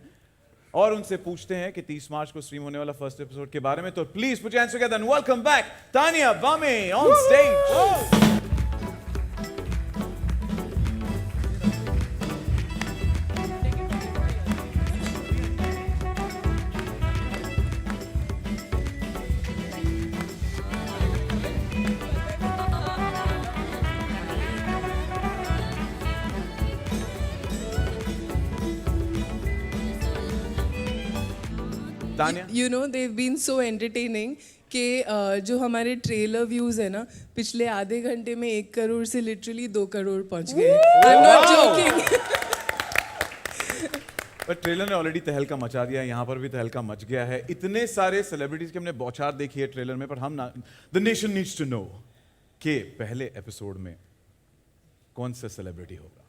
[SPEAKER 5] और उनसे पूछते हैं कि 30 मार्च को स्ट्रीम होने वाला फर्स्ट एपिसोड के बारे में। तो please put your hands together and welcome back Tania वामे on stage. Tania,
[SPEAKER 10] you know they've been so entertaining कि जो हमारे ट्रेलर व्यूज है ना, पिछले आधे घंटे में 1 करोड़ से लिटरली 2 करोड़ पहुंच गए। I am not joking.
[SPEAKER 5] पर ट्रेलर ने ऑलरेडी तहलका मचा दिया है, यहाँ पर भी तहलका मच गया है। इतने सारे सेलिब्रिटीज की हमने बौछार देखी है ट्रेलर में, पर हम the nation needs to know कि पहले एपिसोड में कौन सा सेलिब्रिटी होगा।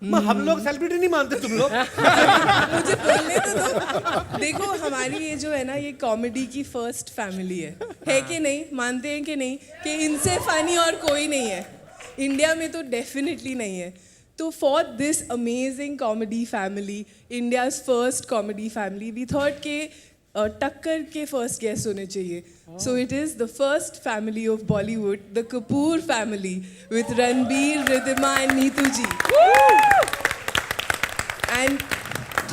[SPEAKER 2] हम लोग सेलिब्रिटी नहीं मानते तुम लोग।
[SPEAKER 10] मुझे बोलने तो दो। देखो हमारी ये जो है ना, ये कॉमेडी की फर्स्ट फैमिली है कि नहीं? मानते हैं कि नहीं कि इनसे फनी और कोई नहीं है इंडिया में? तो डेफिनेटली नहीं है। तो for this amazing comedy family, India's first comedy family, we thought के टक्कर के फर्स्ट गेस्ट होने चाहिए। So it is the first family of Bollywood, the Kapoor family with Ranbir, Riddhima and Neetu ji. And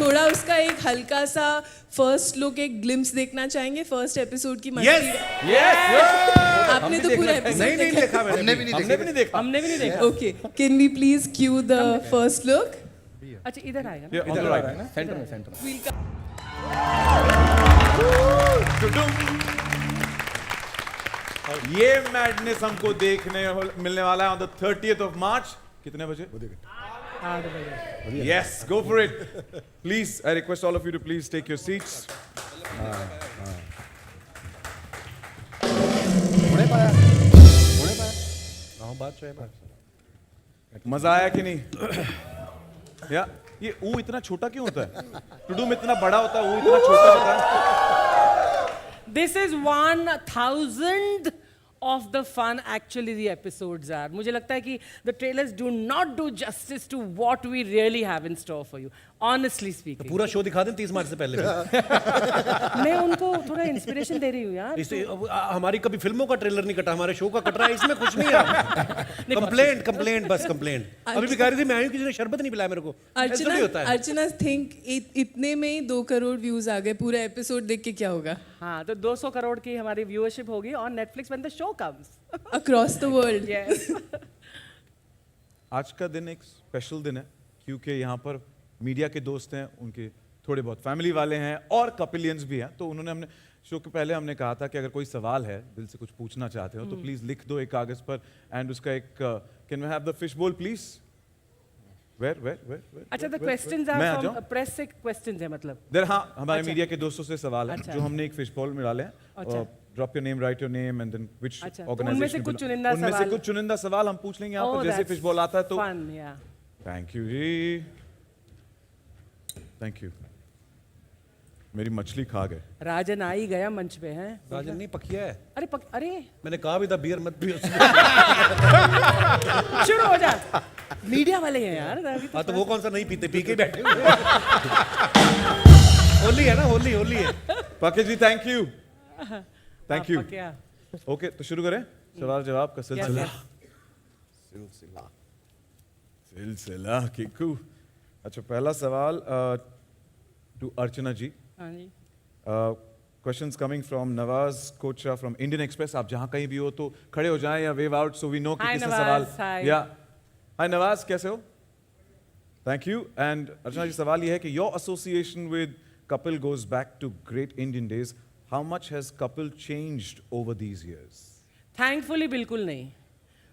[SPEAKER 10] थोड़ा उसका एक हल्का सा फर्स्ट लुक, एक ग्लिम्स देखना चाहेंगे फर्स्ट एपिसोड की मस्ती। आपने तो पूरा एपिसोड
[SPEAKER 2] नहीं देखा मैंने।
[SPEAKER 3] हमने भी नहीं देखा।
[SPEAKER 4] हमने भी नहीं देखा।
[SPEAKER 10] Okay, can we please cue the first look?
[SPEAKER 4] अच्छा इधर आएगा ना?
[SPEAKER 5] Yeah, on the right.
[SPEAKER 1] Centre में सेंटर में
[SPEAKER 10] We'll come.
[SPEAKER 5] ये मैडनेस हमको देखने मिलने वाला है on the 30th of March. कितने बजे?
[SPEAKER 4] 8 बजे।
[SPEAKER 5] Yes, go for it. Please, I request all of you to please take your seats. मजा आया कि नहीं? या ये ऊ इतना छोटा क्यों होता है? टुडुम इतना बड़ा होता है, ऊ इतना छोटा होता है.
[SPEAKER 4] This is 1,000th of the fun actually the episodes are. मुझे लगता है कि the trailers do not do justice to what we really have in store for you. Honestly speaking.
[SPEAKER 2] पूरा शो दिखा दें 30 मार्च से पहले भी।
[SPEAKER 4] मैं उनको थोड़ा इंस्पिरेशन दे रही हूँ यार।
[SPEAKER 2] इससे हमारी कभी फिल्मों का ट्रेलर नहीं कटा, हमारे शो का कट रहा है, इसमें कुछ नहीं है। कंप्लेंट बस कंप्लेंट। अभी भी कह रही थी मैं आई हूँ, किसी ने शरबत नहीं पिलाया मेरे को। ऐसा भी होता है।
[SPEAKER 10] अर्चना थिंक इतने में ही 2 करोड़ व्यूज आ गए, पूरा एपिसोड देख के क्या होगा?
[SPEAKER 4] हाँ तो 200 करोड़ की हमारी व्यूअरशिप होगी on Netflix when the show comes
[SPEAKER 10] across the world.
[SPEAKER 4] Yes.
[SPEAKER 5] आज का दिन एक स्पेशल दिन है क्योंकि यहाँ पर मीडिया के दोस्त हैं, उनके थोड़े बहुत फैमिली वाले हैं और कपिलियंस भी हैं। तो उन्होंने हमने शो के पहले हमने कहा था कि अगर कोई सवाल है, दिल से कुछ पूछना चाहते हो तो प्लीज लिख दो एक कागज पर एंड उसका एक can we have the fish bowl please? Where
[SPEAKER 4] अच्छा the questions are from press से क्वेश्चंस है मतलब?
[SPEAKER 5] देयर हाँ हमारे मीडिया के दोस्तों से सवाल है
[SPEAKER 4] अच्छा।
[SPEAKER 5] जो हमने एक फिश बॉल में डाले हैं। Drop your name, write your name and then which
[SPEAKER 4] अच्छा, तो
[SPEAKER 5] ऑर्गेनाइजेशन।
[SPEAKER 4] उनमें से कुछ चुनिंदा
[SPEAKER 5] उनमें से
[SPEAKER 4] सवाल।
[SPEAKER 5] कुछ चुनिंदा सवाल हम पूछ लेंगे यहाँ पर जैसे फिश बॉल आता है तो।
[SPEAKER 4] फन या।
[SPEAKER 5] Thank you ji, thank you. मेरी मछली खा गए।
[SPEAKER 4] राजन आ ही गया मंच पे हैं।
[SPEAKER 2] राजन नहीं पकिया है।
[SPEAKER 4] अरे
[SPEAKER 2] मैंने कहा भी था बियर मत पियो।
[SPEAKER 4] शुरू हो जा। मीडिया वाले हैं यार अभी
[SPEAKER 2] हाँ तो वो कौन सा नहीं पीते, पी के बैठे हुए। होली है ना, होली है।
[SPEAKER 5] पके जी थैंक यू, थैंक यू।
[SPEAKER 4] क्या
[SPEAKER 5] ओके तो शुरू करें सवाल जवाब का सिलसिला। सिलसिला किकू। अच्छा पहला सवाल टू अर्चना जी।
[SPEAKER 4] हाँ जी।
[SPEAKER 5] क्वेश्चंस कमिंग फ्रॉम नवाज कोचा फ्रॉम इंडियन एक्सप्रेस। आप जहां कहीं भी हो तो खड़े हो जाएं या wave out so we know कि
[SPEAKER 4] Hi,
[SPEAKER 5] किससे
[SPEAKER 4] नवाज,
[SPEAKER 5] सवाल।
[SPEAKER 4] hi.
[SPEAKER 5] या हाय नवाज, कैसे हो? Thank you. And Archana ji सवाल ये है कि your association with Kapil goes back to great Indian days. How much has Kapil changed over these years?
[SPEAKER 4] Thankfully बिल्कुल नहीं,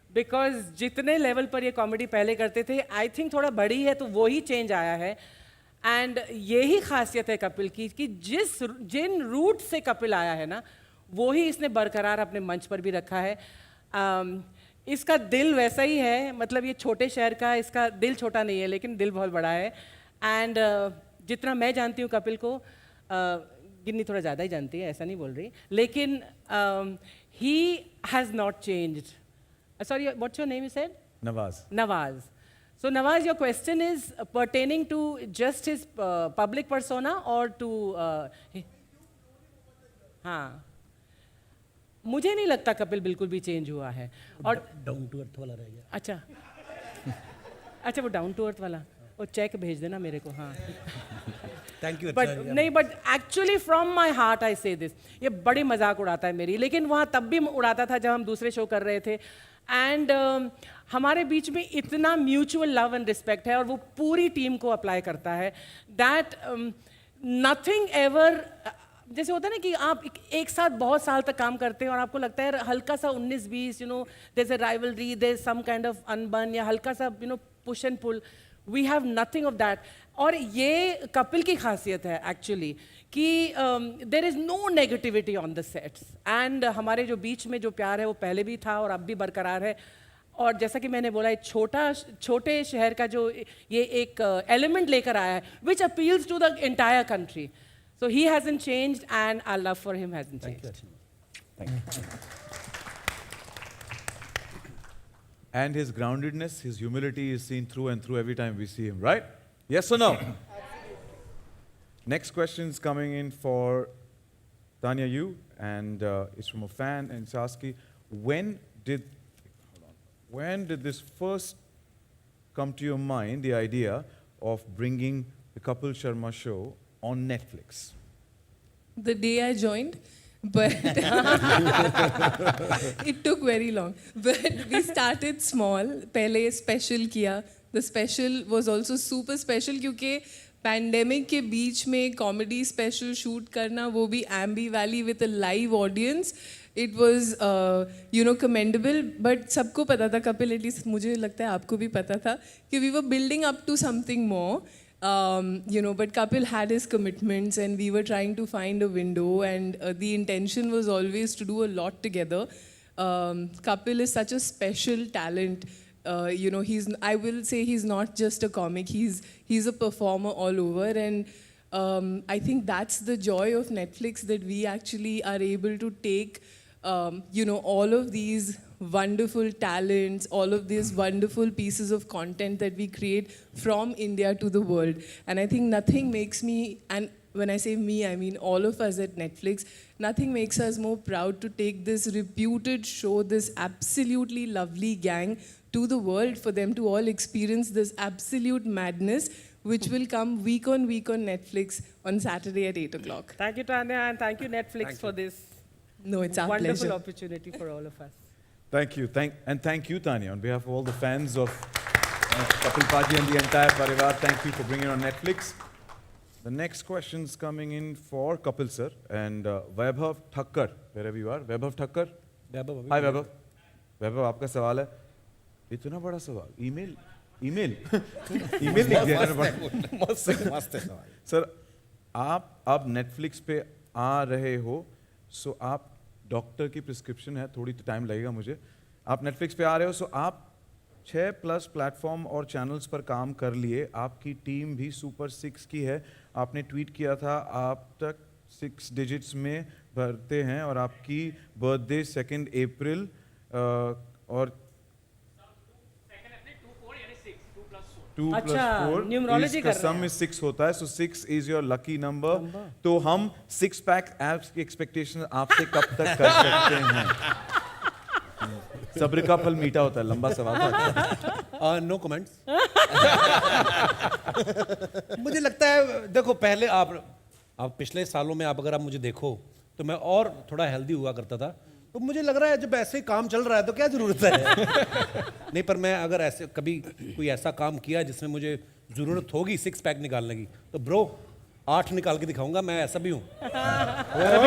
[SPEAKER 4] बिकॉज जितने लेवल पर ये कॉमेडी पहले करते थे आई थिंक थोड़ा बड़ी है तो वो ही चेंज आया है। एंड यही खासियत है कपिल की कि जिन रूट से कपिल आया है ना वो ही इसने बरकरार अपने मंच पर भी रखा है। इसका दिल वैसा ही है, मतलब ये छोटे शहर का, इसका दिल छोटा नहीं है लेकिन दिल बहुत बड़ा है। एंड जितना मैं जानती हूँ कपिल को, गिन्नी थोड़ा ज़्यादा ही जानती है, ऐसा नहीं बोल रही, लेकिन he has not changed. Sorry, what's your name you said?
[SPEAKER 5] Nawaz.
[SPEAKER 4] Nawaz. So Nawaz, your question is pertaining to just his public persona or to... हाँ, मुझे नहीं लगता कपिल बिल्कुल भी चेंज हुआ है। और
[SPEAKER 2] डाउन टू अर्थ वाला रह गया।
[SPEAKER 4] अच्छा वो डाउन टू अर्थ वाला, वो चेक भेज देना मेरे को। हाँ
[SPEAKER 2] थैंक यू।
[SPEAKER 4] बट नहीं, but actually from my heart I से दिस। ये बड़ी मजाक उड़ाता है मेरी, लेकिन वहाँ तब भी उड़ाता था जब हम दूसरे शो कर रहे थे। एंड हमारे बीच में इतना म्यूचुअल लव एंड रिस्पेक्ट है और वो पूरी टीम को अप्लाई करता है दैट नथिंग एवर, जैसे होता है ना कि आप एक साथ बहुत साल तक काम करते हैं और आपको लगता है हल्का सा 19-20 you know there is a rivalry, there is some kind of अनबन या हल्का सा you know push and pull. We have nothing of that. और ये कपिल की खासियत है एक्चुअली कि there is no negativity on the sets. And हमारे जो बीच में जो प्यार है वो पहले भी था और अब भी बरकरार है। और जैसा कि मैंने बोला, छोटे शहर का जो ये एक एलिमेंट लेकर आया है which appeals to the entire country. So he hasn't changed and our love for him hasn't changed.
[SPEAKER 5] And his groundedness, his humility is seen through and through every time we see him, right? Yes or no? Next question is coming in for Tanya Yu, and it's from a fan, and it's asking, when did this first come to your mind, the idea of bringing the Kapil Sharma show on Netflix?
[SPEAKER 10] The day I joined, but it took very long. But we started small. पहले special किया, the special was also super special क्योंकि pandemic के बीच में comedy special shoot करना, वो भी Aamby Valley with a live audience, it was commendable. But सबको पता था, कपिल एटलीस्ट मुझे लगता है आपको भी पता था कि we were building up to something more. But Kapil had his commitments and we were trying to find a window, and the intention was always to do a lot together. Kapil is such a special talent. I will say he's not just a comic, he's a performer all over, and I think that's the joy of Netflix, that we actually are able to take all of these wonderful talents, all of these wonderful pieces of content that we create from India to the world. And I think nothing makes me, and when I say me, I mean all of us at Netflix, nothing makes us more proud to take this reputed show, this absolutely lovely gang, to the world, for them to all experience this absolute madness, which will come week on Netflix on Saturday at 8 o'clock.
[SPEAKER 4] Thank you, Tanya, and thank you, Netflix, for this
[SPEAKER 10] No, it's our
[SPEAKER 4] wonderful
[SPEAKER 10] pleasure.
[SPEAKER 4] opportunity for all of us.
[SPEAKER 5] Thank you. Thank you, Tanya. On behalf of all the fans of Kapil Paji and the entire Parivar, thank you for bringing it on Netflix. The next question's coming in for Kapil sir and Vaibhav Thakkar, wherever you are. Vaibhav Thakkar. Hi, Vaibhav. Vaibhav, आपका सवाल है. इतना बड़ा सवाल. Email लिख दिया मैंने.
[SPEAKER 3] मस्त है सवाल.
[SPEAKER 5] सर, आप अब नेटफ्लिक्स पे आ रहे हो, सो आप डॉक्टर की प्रिस्क्रिप्शन है, थोड़ी तो टाइम लगेगा मुझे. आप नेटफ्लिक्स पे आ रहे हो, सो आप 6+ प्लेटफॉर्म और चैनल्स पर काम कर लिए. आपकी टीम भी सुपर 6 की है. आपने ट्वीट किया था आप तक 6 डिजिट्स में भरते हैं, और आपकी बर्थडे 2 अप्रैल और 2 + 4
[SPEAKER 4] न्यूमरोलॉजी कर रहे
[SPEAKER 5] सम में 6 होता है, सो 6 इज योर लकी नंबर. तो हम 6 पैक एप्स की एक्सपेक्टेशन आपसे कब तक कर सकते हैं? सब्र का फल मीठा होता है. लंबा सवाल था.
[SPEAKER 2] No comments. मुझे लगता है, देखो, पहले आप पिछले सालों में अगर आप मुझे देखो तो मैं और थोड़ा हेल्दी हुआ करता था. तो मुझे लग रहा है जब ऐसे काम चल रहा है तो क्या जरूरत है. नहीं, पर मैं अगर ऐसे कभी कोई ऐसा काम किया जिसमें मुझे जरूरत होगी 6 पैक निकालने की, तो ब्रो 8 निकाल के दिखाऊंगा. मैं ऐसा भी हूँ. अभी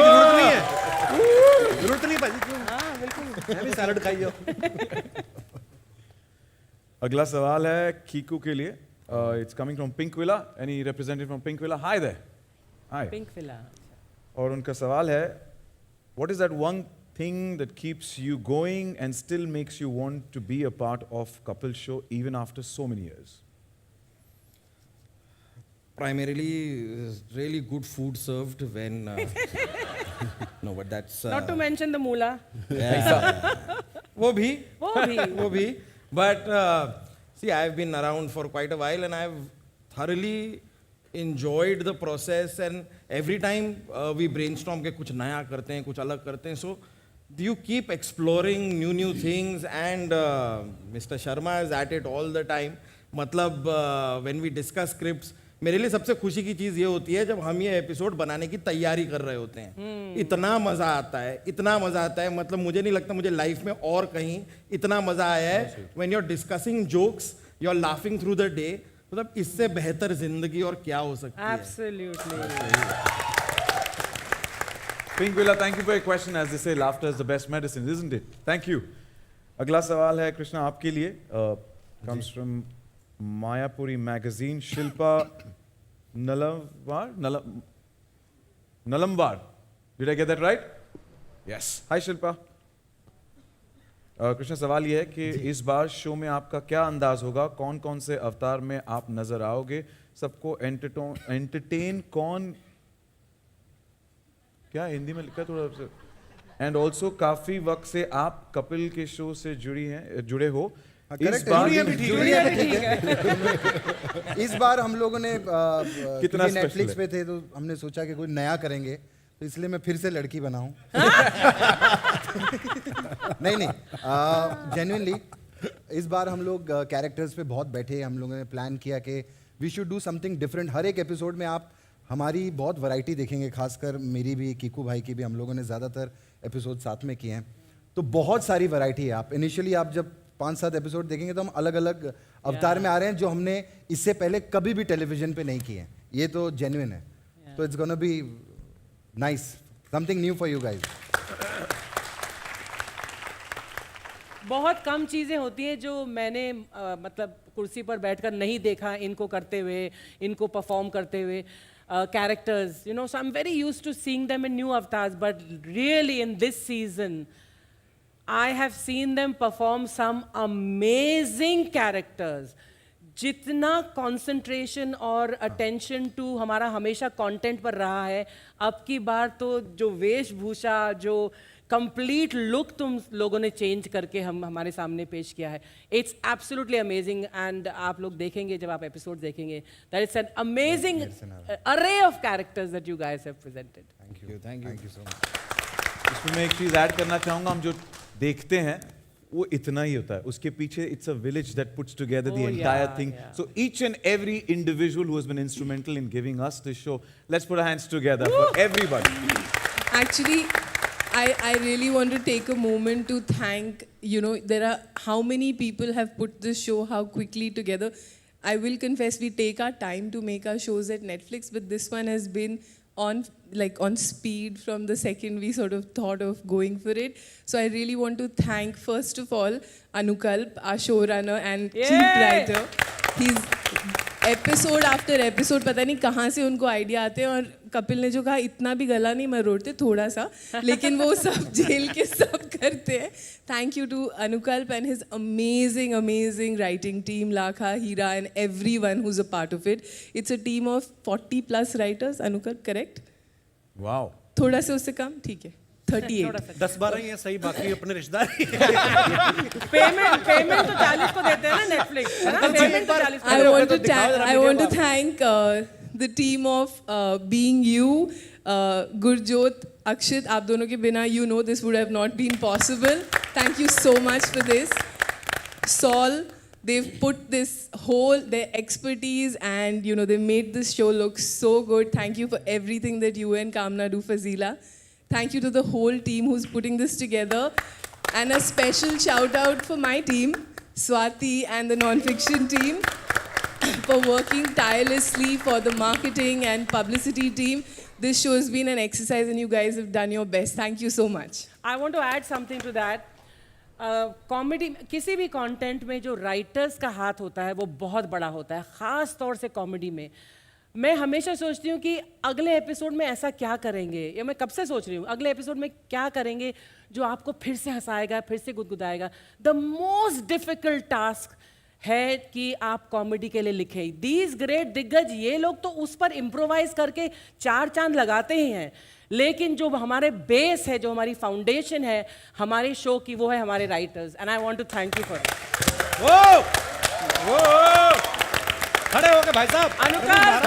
[SPEAKER 2] जरूरत नहीं है. जरूरत नहीं भाजी. बिल्कुल. मैं भी सैलड खाई जाओ.
[SPEAKER 5] अगला सवाल है कीकू के लिए. It's coming from Pinkvilla. Any representative from Pinkvilla? Hi there. Hi.
[SPEAKER 4] Pinkvilla.
[SPEAKER 5] और उनका सवाल है, what is that one thing that keeps you going and still makes you want to be a part of Kapil show even after so many years?
[SPEAKER 11] Primarily, really good food served when. No, but that's.
[SPEAKER 4] Not to mention the moolah.
[SPEAKER 11] वो भी. But see, I've been around for quite a while and I've thoroughly enjoyed the process, and every time we brainstorm के कुछ नया करते हैं, कुछ अलग करते हैं. So you keep exploring new things, and Mr. Sharma is at it all the time. मतलब when we discuss scripts, मेरे लिए सबसे खुशी की चीज़ ये होती है जब हम ये एपिसोड बनाने की तैयारी कर रहे होते हैं. इतना मज़ा आता है, मतलब मुझे नहीं लगता मुझे लाइफ में और कहीं इतना मज़ा आया है. when you're discussing jokes, you're laughing through the day. मतलब इससे बेहतर जिंदगी और क्या हो सकती है.
[SPEAKER 4] Absolutely.
[SPEAKER 5] Pink Villa, thank you for your question. As they say, laughter is the best medicine, isn't it? Thank you. अगला सवाल है कृष्णा आपके लिए. Comes from Mayapuri magazine. Shilpa Nalamwar. Did I get that right? Yes. Hi Shilpa. Krishna, सवाल ये है कि इस बार शो में आपका क्या अंदाज होगा? कौन कौन से अवतार में आप नजर आओगे? सबको एंटरटेन कौन, क्या हिंदी में लिखा थोड़ा सा. एंड ऑल्सो काफी वक्त से आप कपिल के शो से जुड़े हो. इस
[SPEAKER 12] बार हम लोगों ने
[SPEAKER 5] कितना
[SPEAKER 12] नेटफ्लिक्स पे थे तो हमने सोचा कि कोई नया करेंगे, तो इसलिए मैं फिर से लड़की बनाऊं. नहीं, जेन्युइनली इस बार हम लोग कैरेक्टर्स पे बहुत बैठे. हम लोगों ने प्लान किया कि we should do something different. हर एक एपिसोड में आप हमारी बहुत वैरायटी देखेंगे, खासकर मेरी भी, कीकू भाई की भी. हम लोगों ने ज़्यादातर एपिसोड साथ में किए हैं, तो बहुत सारी वैरायटी है. आप इनिशियली आप जब 5-7 एपिसोड देखेंगे तो हम अलग अलग अवतार में आ रहे हैं जो हमने इससे पहले कभी भी टेलीविजन पे नहीं किए हैं. ये तो जेन्युइन है. तो it's gonna be nice, something new for you guys.
[SPEAKER 4] बहुत कम चीज़ें होती हैं जो मैंने मतलब कुर्सी पर बैठकर नहीं देखा इनको करते हुए, इनको परफॉर्म करते हुए. Characters, you know, so I'm very used to seeing them in new avatars, but really in this season, I have seen them perform some amazing characters. जितना कंसंट्रेशन और अटेंशन टू हमारा हमेशा कंटेंट पर रहा है, अब की बार तो जो वेशभूषा, जो कंप्लीट लुक तुम लोगों ने चेंज करके हमारे सामने पेश किया है, इट्स एब्सोल्युटली अमेजिंग. एंड आप लोग देखेंगे जब आप एपिसोड देखेंगे, दैट इट्स एन अमेजिंग अरे of characters that you guys have presented.
[SPEAKER 12] Thank you so much.
[SPEAKER 5] इसमें मैं एक चीज ऐड करना चाहूंगा. हम जो देखते हैं वो इतना ही होता है, उसके पीछे it's a village that puts together the entire thing. So each and every individual who has been instrumental in giving us this show, let's put our hands together for everybody.
[SPEAKER 10] Actually, I really want to take a moment to thank, you know, there are how many people have put this show how quickly together. I will confess we take our time to make our shows at Netflix, but this one has been on speed from the second we sort of thought of going for it. So I really want to thank first of all Anukalp, our showrunner and chief writer. He's episode after episode पता नहीं कहाँ से उनको idea आते हैं, और कपिल ने जो कहा इतना भी गला नहीं मैं रोते थोड़ा सा, लेकिन वो सब झेल के सब करते हैं. Thank you to Anukalp and his amazing writing team, Lakha, Heera and everyone who is a part of it. It's a team of 40+ writers. Anukalp correct?
[SPEAKER 2] Wow.
[SPEAKER 10] थोड़ा से उससे कम, ठीक है 38.
[SPEAKER 2] 10-12 ही है सही, बाकी अपने रिश्तेदार.
[SPEAKER 4] पेमेंट तो 40 को देते हैं ना नेटफ्लिक्स, है ना? पेमेंट तो 40 को.
[SPEAKER 10] I want to thank the team of Being You, Gurjot, Akshit. आप दोनों के बिना, you know, this would have not been possible. Thank you so much for this. Saul, they've put this whole, their expertise, and you know, they made this show look so good. Thank you for everything that you and Kamna do for Zila. Thank you to the whole team who's putting this together. And a special shout out for my team, Swati and the non-fiction team, for working tirelessly for the marketing and publicity team. This show has been an exercise and you guys have done your best. Thank you so much.
[SPEAKER 4] I want to add something to that. Comedy, किसी भी content में जो writers का हाथ होता है वो बहुत बड़ा होता है, ख़ास तौर से कॉमेडी में. मैं हमेशा सोचती हूँ कि अगले एपिसोड में ऐसा क्या करेंगे, या मैं कब से सोच रही हूँ अगले एपिसोड में क्या करेंगे जो आपको फिर से हंसाएगा, फिर से गुदगुदाएगा. द मोस्ट डिफिकल्ट टास्क है कि आप कॉमेडी के लिए लिखें. दीज ग्रेट दिग्गज, ये लोग तो उस पर इम्प्रोवाइज करके 4 चांद लगाते ही हैं, लेकिन जो हमारे बेस है, जो हमारी फाउंडेशन है हमारे शो की, वो है हमारे writers. And I want to thank you for it.
[SPEAKER 2] खड़े हो गए भाई साहब.
[SPEAKER 4] अनुकल्प,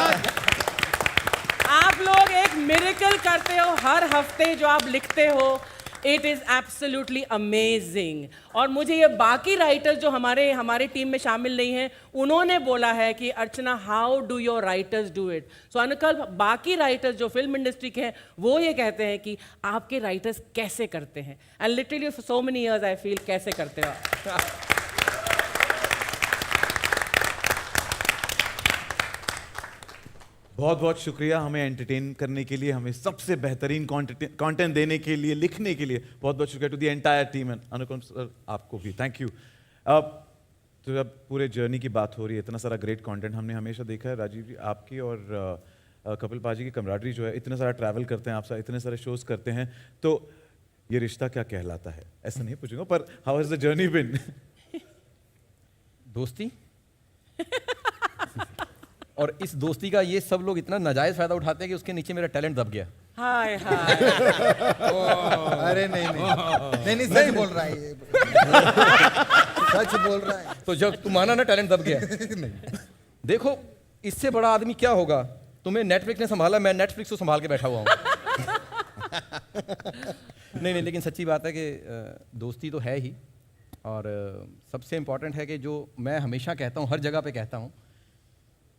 [SPEAKER 4] आप लोग एक मिरेकल करते हो हर हफ्ते जो आप लिखते हो. It is absolutely amazing. और मुझे ये बाकी राइटर्स जो हमारे टीम में शामिल नहीं हैं, उन्होंने बोला है कि Archana, how do your writers do it. So Anukalp, बाकी राइटर्स जो फिल्म इंडस्ट्री के हैं वो ये कहते हैं कि आपके राइटर्स कैसे करते हैं. And literally for so many years I feel कैसे करते हो आप.
[SPEAKER 5] बहुत बहुत शुक्रिया हमें एंटरटेन करने के लिए, हमें सबसे बेहतरीन कंटेंट देने के लिए, लिखने के लिए. बहुत बहुत शुक्रिया to the entire team. And Anukalp sir, आपको भी थैंक यू. तो जब पूरे जर्नी की बात हो रही है, इतना सारा ग्रेट कंटेंट हमने हमेशा देखा है राजीव जी, आपकी और कपिल पाजी की कमराडरी जो है, इतने सारा ट्रैवल करते हैं आप साथ, इतने सारे शोज करते हैं, तो ये रिश्ता क्या कहलाता है ऐसा नहीं पूछूंगा, पर हाउ हैज द जर्नी बिन?
[SPEAKER 13] दोस्ती. और इस दोस्ती का ये सब लोग इतना नाजायज फायदा उठाते हैं कि उसके नीचे मेरा टैलेंट दब गया.
[SPEAKER 4] हाय हाय.
[SPEAKER 12] अरे नहीं सच बोल रहा है ये. सच बोल रहा है.
[SPEAKER 13] तो जब तुम माना ना टैलेंट दब गया. नहीं. देखो, इससे बड़ा आदमी क्या होगा. तुम्हें नेटफ्लिक्स ने संभाला, मैं नेटफ्लिक्स को संभाल के बैठा हुआ हूँ. नहीं, लेकिन सच्ची बात है कि दोस्ती तो है ही. और सबसे इम्पोर्टेंट है कि जो मैं हमेशा कहता हूँ, हर जगह पे कहता हूँ,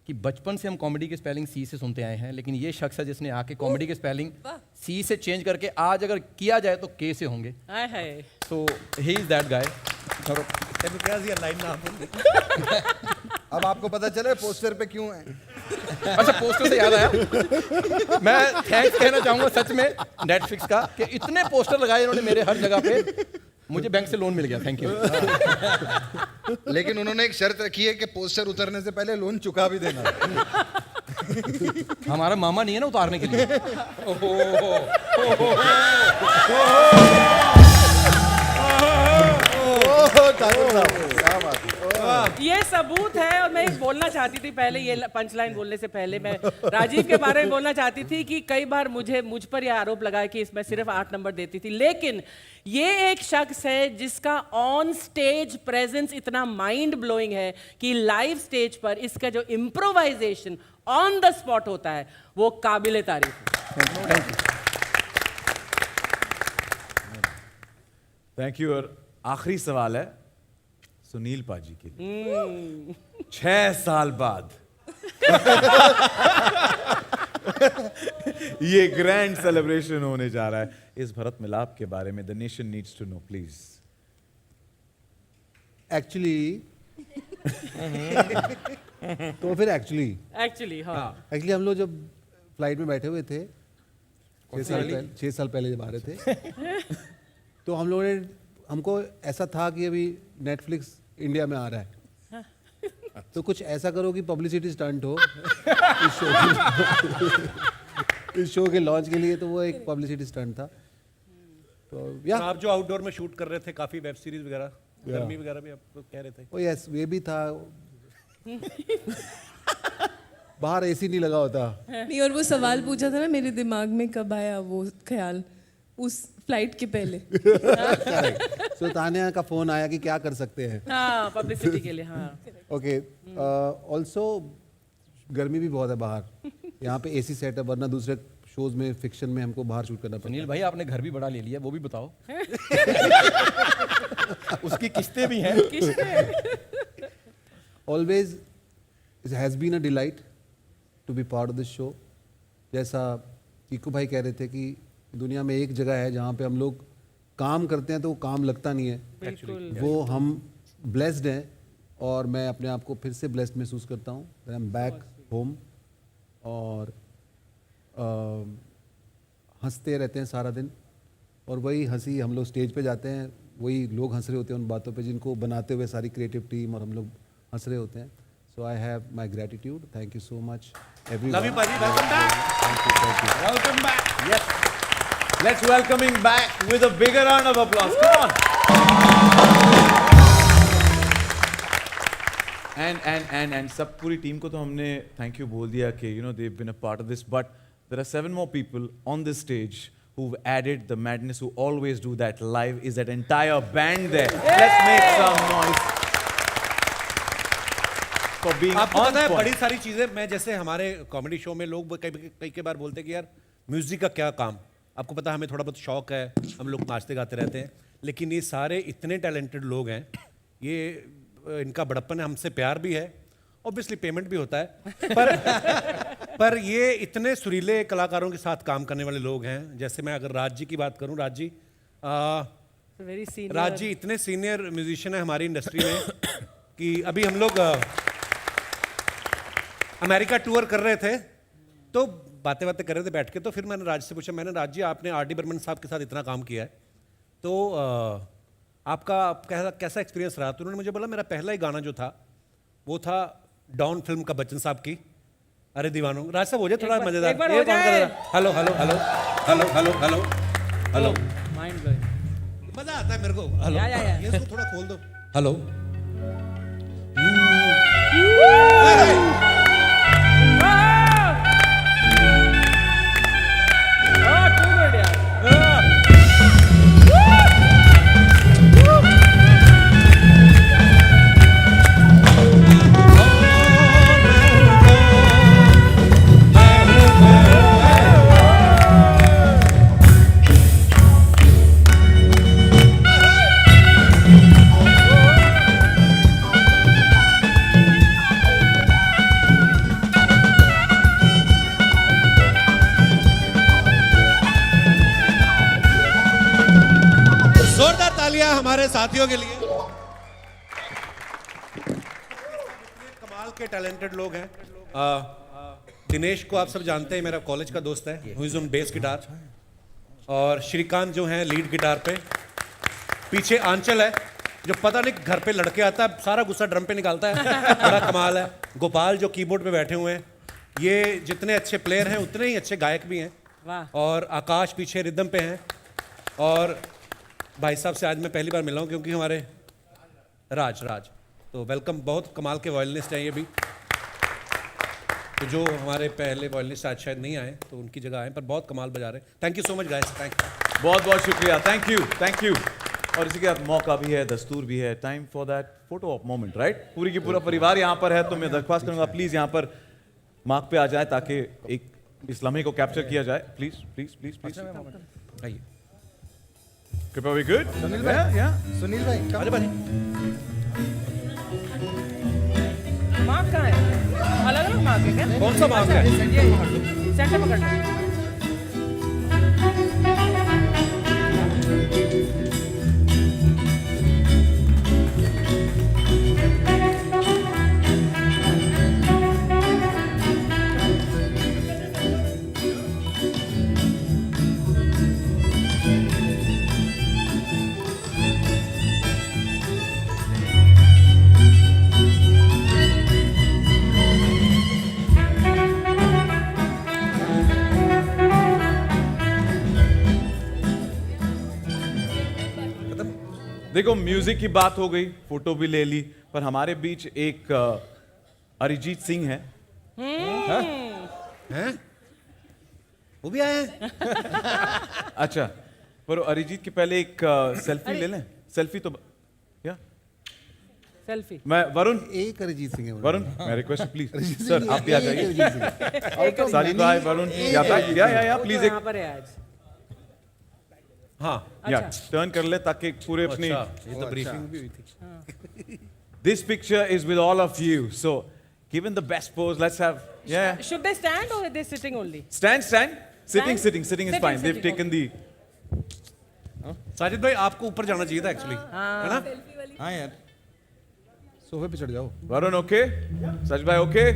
[SPEAKER 13] कि बचपन से हम कॉमेडी की स्पेलिंग सी से सुनते आए हैं, लेकिन ये शख्स है जिसने आके कॉमेडी की स्पेलिंग सी से चेंज करके आज अगर किया जाए तो के से होंगे.
[SPEAKER 4] हाय हाय.
[SPEAKER 13] सो ही इज दैट गाय.
[SPEAKER 12] अब आपको पता चले पोस्टर पे क्यों है।
[SPEAKER 13] अच्छा पोस्टर से याद आया, मैं थैंक्स कहना चाहूंगा सच में नेटफ्लिक्स का कि इतने पोस्टर लगाए इन्होंने मेरे हर जगह पे, मुझे बैंक से लोन मिल गया, थैंक यू।
[SPEAKER 12] लेकिन उन्होंने एक शर्त रखी है कि पोस्टर उतरने से पहले लोन चुका भी देना।
[SPEAKER 13] हमारा मामा नहीं है ना उतारने के लिए।
[SPEAKER 4] ये सबूत है। और मैं एक बोलना चाहती थी पहले, ये पंच लाइन बोलने से पहले मैं राजीव के बारे में बोलना चाहती थी कि कई बार मुझ पर यह आरोप लगा कि इसमें सिर्फ 8 नंबर देती थी, लेकिन ये एक शख्स है जिसका ऑन स्टेज प्रेजेंस इतना माइंड ब्लोइंग है कि लाइव स्टेज पर इसका जो इम्प्रोवाइजेशन ऑन द स्पॉट होता है वो काबिले तारीफ है।
[SPEAKER 5] Thank you. और आखिरी सवाल है सुनील पाजी के लिए। 6 साल बाद ये ग्रैंड सेलिब्रेशन होने जा रहा है, इस भरत मिलाप के बारे में the nation needs to know please.
[SPEAKER 2] Actually तो फिर एक्चुअली हम लोग जब फ्लाइट में बैठे हुए थे 6 साल पहले जब आ रहे थे तो हम लोगों ने, हमको ऐसा था कि अभी नेटफ्लिक्स इंडिया में आ रहा है, तो कुछ ऐसा करो कि पब्लिसिटी स्टंट हो इस शो के लॉन्च के लिए। तो वो एक पब्लिसिटी स्टंट था। तो या
[SPEAKER 3] आप जो आउटडोर में शूट कर रहे थे काफी वेब सीरीज वगैरह, गर्मी वगैरह भी आप कह रहे थे।
[SPEAKER 2] ओ यस, ये भी था। बाहर एसी नहीं लगा होता।
[SPEAKER 10] नहीं, और वो सवाल पूछा था ना, मेरे दिमाग में कब आया वो ख्याल उस फ्लाइट के पहले।
[SPEAKER 2] सो तानिया का फोन आया कि क्या कर सकते हैं
[SPEAKER 4] पब्लिसिटी के लिए। हाँ
[SPEAKER 2] ओके। ऑल्सो गर्मी भी बहुत है बाहर, यहाँ पे एसी सेट है, वरना दूसरे शोज में फिक्शन में हमको बाहर शूट करना पड़ता है।
[SPEAKER 13] सुनील भाई आपने घर भी बड़ा ले लिया, वो भी बताओ। उसकी किस्तें भी हैं।
[SPEAKER 2] Always it has been a delight to be part of this show. जैसा चीकू भाई कह रहे थे कि दुनिया में एक जगह है जहाँ पे हम लोग काम करते हैं तो वो काम लगता नहीं है। वो हम ब्लेस्ड हैं और मैं अपने आप को फिर से ब्लेस्ड महसूस करता हूँ। आई एम बैक होम और हंसते रहते हैं सारा दिन, और वही हंसी हम लोग स्टेज पे जाते हैं, वही लोग हंस रहे होते हैं उन बातों पे जिनको बनाते हुए सारी क्रिएटिव टीम और हम लोग हंस रहे होते हैं। So I have my gratitude. Thank you so much everyone.
[SPEAKER 3] Love you paaji, welcome back.
[SPEAKER 5] Welcome back. Yes, let's welcome him back with a bigger round of applause. Come on. And सब पूरी team को तो हमने thank you बोल दिया कि you know they have been a part of this, but there are 7 more people on this stage who've added the madness, who always do that live, is that entire band there. Let's make some noise for being
[SPEAKER 3] आपको
[SPEAKER 5] on
[SPEAKER 3] पता है
[SPEAKER 5] point.
[SPEAKER 3] बड़ी सारी चीजें, मैं जैसे हमारे comedy show में लोग कई बार बोलते हैं कि यार म्यूजिक का क्या काम। आपको पता है हमें थोड़ा बहुत शौक है, हम लोग नाचते गाते रहते हैं, लेकिन ये सारे इतने टैलेंटेड लोग हैं, ये इनका बड़प्पन है, हमसे प्यार भी है, ऑब्वियसली पेमेंट भी होता है, पर ये इतने सुरीले कलाकारों के साथ काम करने वाले लोग हैं। जैसे मैं अगर राज जी की बात करूं, राज जी इतने सीनियर म्यूजिशियन है हमारी इंडस्ट्री में कि अभी हम लोग अमेरिका टूर कर रहे थे तो बातें कर रहे थे बैठ के, तो फिर मैंने राज से पूछा, मैंने राज जी आपने आर.डी. बर्मन साहब के साथ इतना काम किया है तो आपका कैसा एक्सपीरियंस रहा? तो उन्होंने मुझे बोला मेरा पहला ही गाना जो था वो था डॉन फिल्म का बच्चन साहब की अरे दीवानों। राज साहब हो जाए थोड़ा मजेदार। Hello hello hello hello hello hello hello,
[SPEAKER 4] mind blowing,
[SPEAKER 3] मजा आता है मेरे को। हेलो ये इसको थोड़ा खोल दो। हेलो जोरदार तालियां हमारे साथियों के लिए।
[SPEAKER 2] कमाल के टैलेंटेड लोग हैं। दिनेश को आप सब जानते हैं, मेरा कॉलेज का दोस्त है, who is on bass guitar. और श्रीकांत जो हैं लीड गिटार पे। पीछे आंचल है जो पता नहीं घर पे लड़के आता है, सारा गुस्सा ड्रम पे निकालता है, बड़ा कमाल है। गोपाल जो कीबोर्ड पे बैठे हुए हैं। ये जितने अच्छे प्लेयर हैं उतने ही अच्छे गायक भी हैं।
[SPEAKER 4] वाह।
[SPEAKER 2] और आकाश पीछे रिदम पे हैं। और भाई साहब से आज मैं पहली बार मिला हूँ क्योंकि हमारे राज तो वेलकम। बहुत कमाल के वॉयलिनिस्ट हैं ये भी, तो जो हमारे पहले वॉयलिनिस्ट आज शायद नहीं आए तो उनकी जगह आए, पर बहुत कमाल बजा रहे हैं। Thank you so much guys, thank you,
[SPEAKER 5] बहुत बहुत शुक्रिया, थैंक यू। और इसी के साथ मौका भी है, दस्तूर भी है, time for that photo of moment, right. पूरी की पूरा परिवार यहाँ पर है, तो मैं दरख्वास्त करूंगा प्लीज यहाँ पर मार्क पे आ जाए ताकि एक इस लम्हे को कैप्चर किया जाए। प्लीज प्लीज प्लीज प्लीज
[SPEAKER 2] आइए।
[SPEAKER 5] कृपया वी गुड।
[SPEAKER 12] सुनील भाई
[SPEAKER 2] अरे भाई
[SPEAKER 4] मार्क कहाँ है? अलग अलग मार्क है क्या?
[SPEAKER 2] कौन सा मार्क है?
[SPEAKER 4] सेंटर पकड़ना।
[SPEAKER 5] देखो म्यूजिक की बात हो गई, फोटो भी ले ली, पर हमारे बीच एक अरिजीत सिंह है।
[SPEAKER 2] हैं? वो भी आए हैं?
[SPEAKER 5] अच्छा, पर अरिजीत के पहले एक सेल्फी ले लें। सेल्फी तो या
[SPEAKER 4] सेल्फी।
[SPEAKER 5] मैं वरुण,
[SPEAKER 12] एक अरिजीत सिंह है
[SPEAKER 5] वरुण मैं रिक्वेस्ट प्लीज सर आप भी आ जाइए। साजिद भाई, वरुण या प्लीज एक
[SPEAKER 4] यहाँ पर है आज।
[SPEAKER 2] हाँ
[SPEAKER 5] या टर्न कर ले ताकि पूरे अपनी
[SPEAKER 2] ये तो ब्रीफिंग भी हुई थी।
[SPEAKER 5] This picture is with all of you, so given the best pose, let's have
[SPEAKER 4] Should they stand or are they sitting only?
[SPEAKER 5] stand. Sitting is fine. They've taken the.
[SPEAKER 2] Sajid भाई आपको ऊपर जाना चाहिए था एक्चुअली, है ना?
[SPEAKER 12] हाँ यार, सोफे पे चढ़ जाओ।
[SPEAKER 5] Varun okay? Sajid bhai okay?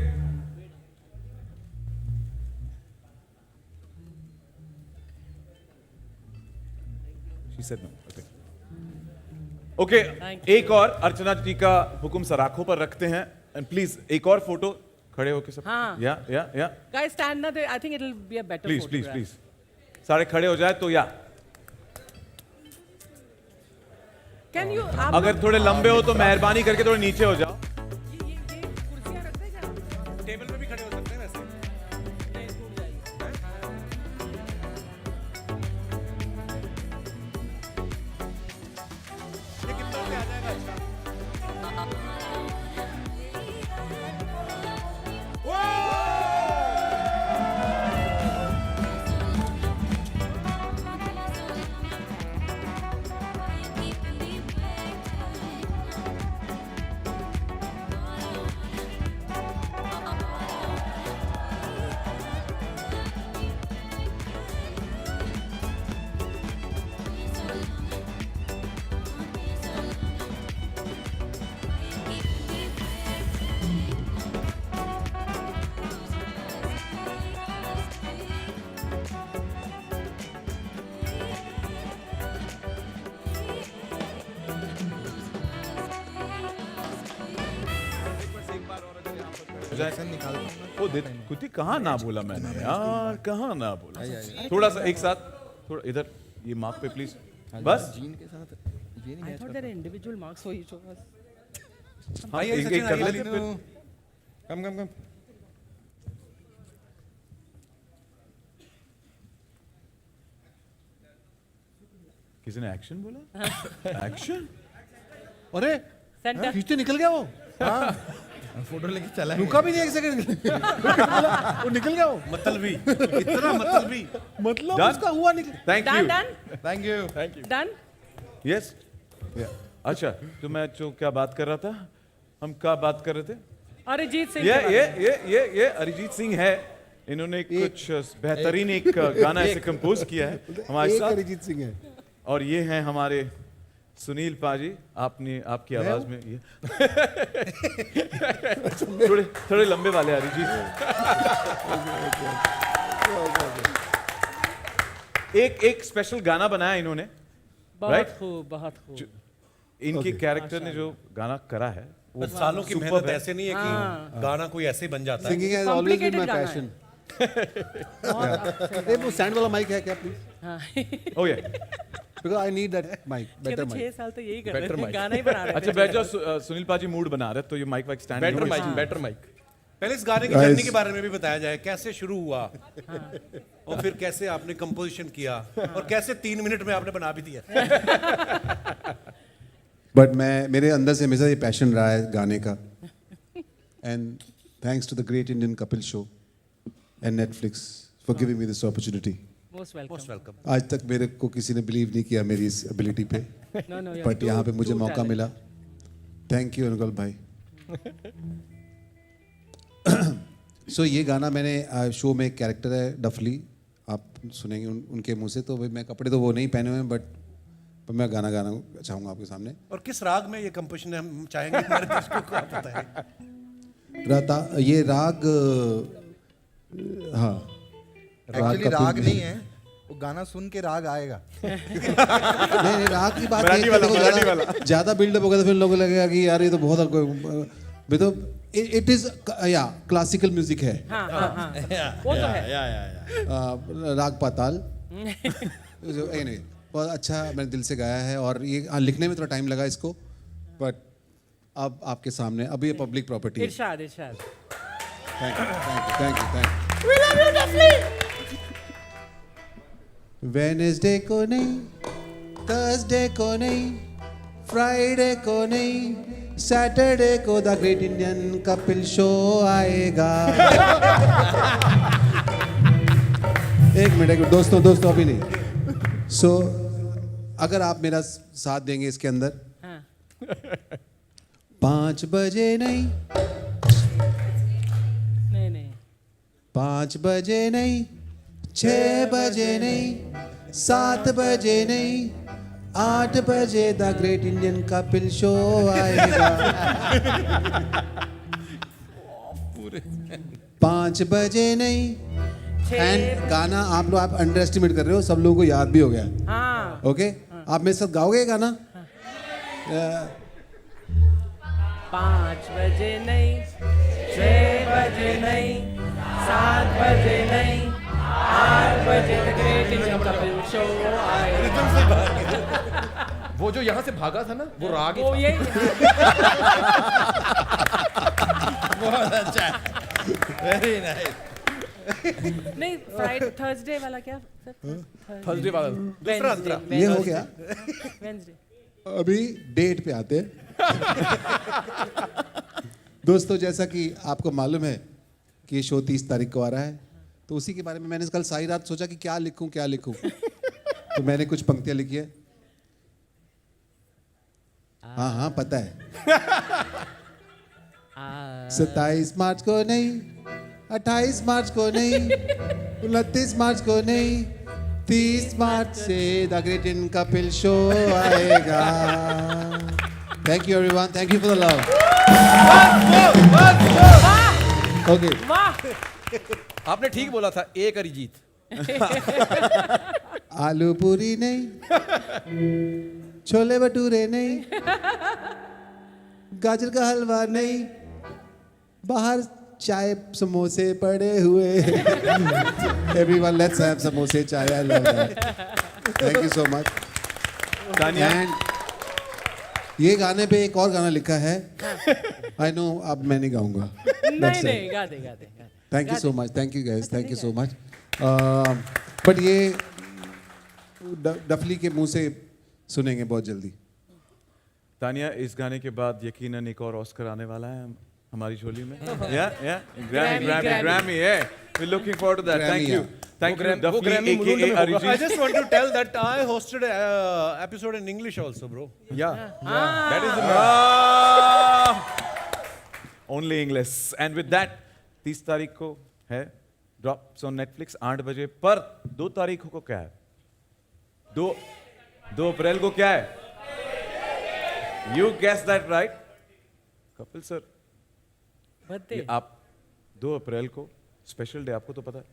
[SPEAKER 5] She said no. Okay. Okay. एक और अर्चना जी का हुक्म सर आंखों पर रखते हैं, एंड प्लीज एक और फोटो खड़े होके सब।
[SPEAKER 4] हाँ।
[SPEAKER 5] या
[SPEAKER 4] Guys, stand now. I think it'll be a better
[SPEAKER 5] please
[SPEAKER 4] photograph.
[SPEAKER 5] Please सारे खड़े हो जाए तो या
[SPEAKER 4] Can you?
[SPEAKER 5] अगर थोड़े लंबे हो तो मेहरबानी करके थोड़े नीचे हो जाओ।
[SPEAKER 4] ये कुर्सियाँ रख दें क्या?
[SPEAKER 2] टेबल पे भी खड़े हो सकते हैं वैसे। ये कितना पे आ जाएगा? अच्छा
[SPEAKER 5] ओ कुछ कहाँ ना बोला मैंने यार, कहाँ ना बोला। थोड़ा सा एक साथ, थोड़ा इधर ये मार्क पे प्लीज, बस
[SPEAKER 12] जीन के साथ ये नहीं
[SPEAKER 4] I thought there are individual marks for each of us.
[SPEAKER 5] हाँ, एक कर लेते फिर।
[SPEAKER 11] कम
[SPEAKER 5] किसी ने एक्शन बोला? एक्शन?
[SPEAKER 2] अरे
[SPEAKER 4] Center.
[SPEAKER 2] खींचते निकल गया वो।
[SPEAKER 12] फोटो लेके चला
[SPEAKER 2] रुका भी नहीं एक सेकंड। वो निकल गया वो। मतलबी, इतना मतलबी, मतलब
[SPEAKER 5] Done?
[SPEAKER 2] उसका हुआ निकल।
[SPEAKER 5] Thank
[SPEAKER 4] Done,
[SPEAKER 5] you.
[SPEAKER 4] done,
[SPEAKER 12] thank you.
[SPEAKER 4] done.
[SPEAKER 5] Yes अच्छा, तो मैं जो क्या बात कर रहा था, हम क्या बात कर रहे थे?
[SPEAKER 4] अरिजीत सिंह।
[SPEAKER 5] ये अरिजीत सिंह है। इन्होंने कुछ बेहतरीन एक गाना ऐसे कंपोज किया है हमारे
[SPEAKER 12] एक
[SPEAKER 5] साथ,
[SPEAKER 12] अरिजीत सिंह है।
[SPEAKER 5] और ये हैं हमारे सुनील पाजी, आपकी आवाज में ये थोड़े थोड़े लंबे वाले अरिजीत। एक स्पेशल गाना बनाया इन्होंने,
[SPEAKER 4] बहुत खूब, बहुत खूब।
[SPEAKER 5] इनके कैरेक्टर ने जो गाना करा है
[SPEAKER 2] वो सालों की मेहनत ऐसे नहीं है कि गाना कोई ऐसे ही बन जाता है।
[SPEAKER 3] Singing has always been my
[SPEAKER 4] Complicated
[SPEAKER 3] passion. वो स्टैंड वाला माइक है क्या प्लीज?
[SPEAKER 5] Oh yeah
[SPEAKER 3] because I need that mic, better mic.
[SPEAKER 4] 6 साल तो यही कर
[SPEAKER 13] Better
[SPEAKER 4] रहे थे,
[SPEAKER 13] mic.
[SPEAKER 4] गाना ही बना रहे थे।
[SPEAKER 5] अच्छा बैठ जाओ, सुनील पाजी मूड बना रहे, तो ये माइक वाइक stand
[SPEAKER 13] better mic, better mic.
[SPEAKER 2] पहले इस गाने की जर्नी के बारे में भी बताया जाए, कैसे शुरू हुआ और फिर कैसे आपने कंपोजिशन किया और कैसे 3 मिनट में आपने बना भी दिया।
[SPEAKER 3] बट मेरे अंदर से हमेशा ये पैशन रहा है गाने का, and thanks to the great Indian Kapil show and Netflix for giving me this opportunity.
[SPEAKER 4] Most welcome.
[SPEAKER 3] आज तक मेरे को किसी ने बिलीव नहीं किया मेरी इस एबिलिटी पे, बट यहाँ पे मुझे मौका मिला। थैंक यू अनुगल भाई। सो ये गाना मैंने शो में एक कैरेक्टर है डफली, आप सुनेंगे उनके मुंह से। तो भाई मैं कपड़े तो वो नहीं पहने हुए हैं, बट मैं गाना गाना चाहूँगा आपके सामने।
[SPEAKER 2] और किस राग में ये कंपोजिशन है, हम चाहेंगे हमारे दर्शकों को आप बताएं।
[SPEAKER 3] ये राग, हाँ
[SPEAKER 12] एक्चुअली राग नहीं है, वो गाना सुन के राग आएगा।
[SPEAKER 3] नहीं राग की बात नहीं है, ज्यादा बिल्डअप होगा तो फिर लोगों को लगेगा कि यार ये तो बहुत तो इट इज या क्लासिकल म्यूजिक है।
[SPEAKER 4] वो तो है।
[SPEAKER 3] राग पाताल anyway, बहुत अच्छा मैंने दिल से गाया है, और ये लिखने में थोड़ा टाइम लगा इसको, बट अब आपके सामने, अब ये पब्लिक प्रॉपर्टी है।
[SPEAKER 4] इरशाद।
[SPEAKER 3] Thank you. वेडनेसडे को नहीं, थर्सडे को नहीं, फ्राइडे को नहीं, सैटरडे को the great Indian Kapil show आएगा। एक मिनट दोस्तों अभी नहीं। सो अगर आप मेरा साथ देंगे इसके अंदर, 5 बजे नहीं, 5 बजे नहीं, 6 बजे नहीं, 7 बजे नहीं, 8 बजे the great Indian Kapil show आएगा। 5 बजे नहीं, एंड गाना आप लोग अंडर एस्टिमेट कर रहे हो, सब लोगों को याद भी हो गया। ओके, आप मेरे साथ गाओगे गाना?
[SPEAKER 4] 5 बजे नहीं, 6 बजे नहीं, 7 बजे नहीं, 8 बजे the great Indian Kapil show आएगा।
[SPEAKER 13] वो जो यहाँ से भागा था ना, वो राग ही
[SPEAKER 4] वो
[SPEAKER 13] था।
[SPEAKER 4] यही
[SPEAKER 11] बहुत अच्छा, वेरी नाइस।
[SPEAKER 4] नहीं, फ्राइडे थर्सडे वाला क्या?
[SPEAKER 13] थर्सडे वाला
[SPEAKER 3] ये हो गया।
[SPEAKER 4] वेडनेसडे।
[SPEAKER 3] अभी डेट पे आते हैं। दोस्तों, जैसा कि आपको मालूम है कि ये शो 30 तारीख को आ रहा है, तो उसी के बारे में मैंने कल सारी रात सोचा कि क्या लिखूं। तो मैंने कुछ पंक्तियां लिखी है। हाँ पता है। 27 मार्च को नहीं, 28 मार्च को नहीं, 29 मार्च को नहीं, 30 मार्च से the great Indian Kapil show आएगा। Thank you everyone, thank you for the love. Okay,
[SPEAKER 13] आपने ठीक बोला था, एक अरिजीत।
[SPEAKER 3] आलू पूरी नहीं, छोले भटूरे नहीं, गाजर का हलवा नहीं, बाहर चाय समोसे पड़े हुए। एवरीवन लेट्स हैव समोसे चाय, I love that. Thank you so much. And ये गाने पे एक और गाना लिखा है, आई नो, अब मैं नहीं गाऊंगा।
[SPEAKER 4] नहीं, गा दे।
[SPEAKER 3] Thank you so much, thank you guys, thank you so much. But ये डफली के मुंह से सुनेंगे बहुत जल्दी।
[SPEAKER 5] तानिया, इस गाने के बाद यकीनन एक और ऑस्कर आने वाला है हमारी झोली में। Grammy, yeah. We're looking forward to that. Thank you. Thank you, Duffy, aka Arijit.
[SPEAKER 2] I just want to tell that I hosted an episode in English also, bro.
[SPEAKER 13] Yeah.
[SPEAKER 5] That is only English. And with that, 30 तारीख को है drops on Netflix 8 बजे पर। 2 तारीख को क्या है? 2 अप्रैल को क्या है? You guessed that right. Kapil sir,
[SPEAKER 4] birthday
[SPEAKER 5] आप 2 अप्रैल को स्पेशल डे, आपको तो पता है,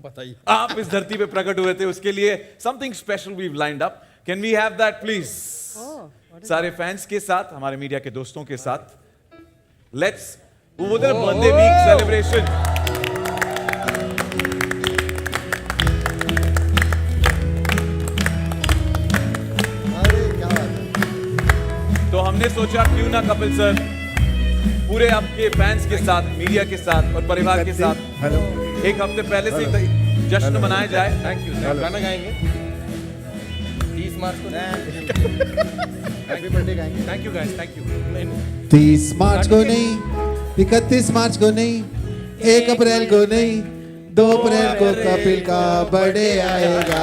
[SPEAKER 11] बताइए।
[SPEAKER 5] आप इस धरती पे प्रकट हुए थे, उसके लिए something special we lined up. Can we have that please? सारे फैंस के साथ, हमारे मीडिया के दोस्तों के साथ, लेट्स वो बर्थडे वीक सेलिब्रेशन।
[SPEAKER 12] अरे क्या बात है।
[SPEAKER 5] तो हमने सोचा क्यों ना कपिल सर पूरे आपके फैंस के साथ, मीडिया के साथ और परिवार के साथ एक हफ्ते पहले से ही जश्न मनाया जाए।
[SPEAKER 11] Thank you. गाना गाएंगे 30 मार्च को।
[SPEAKER 12] हैप्पी बर्थडे गाएंगे।
[SPEAKER 2] Thank you guys, thank you.
[SPEAKER 14] 30 मार्च को नहीं, 31 मार्च को नहीं, 1 अप्रैल को नहीं, 2 अप्रैल को कपिल का बर्थडे आएगा।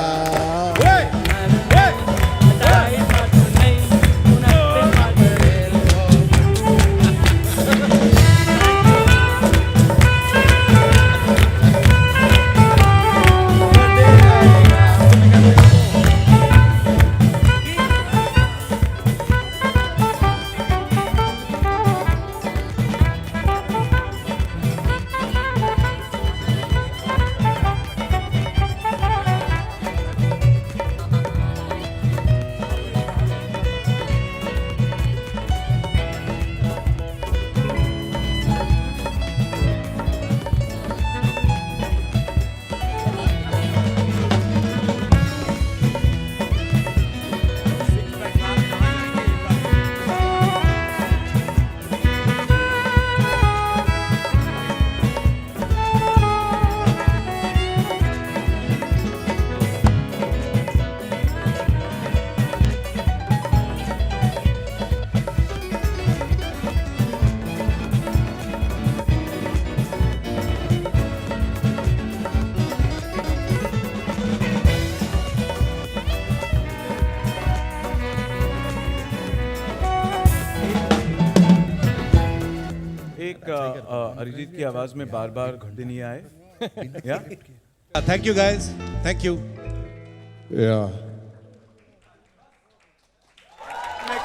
[SPEAKER 5] अरिजीत की आवाज में बार बार घंटे नहीं आए। या
[SPEAKER 2] thank you guys, thank you.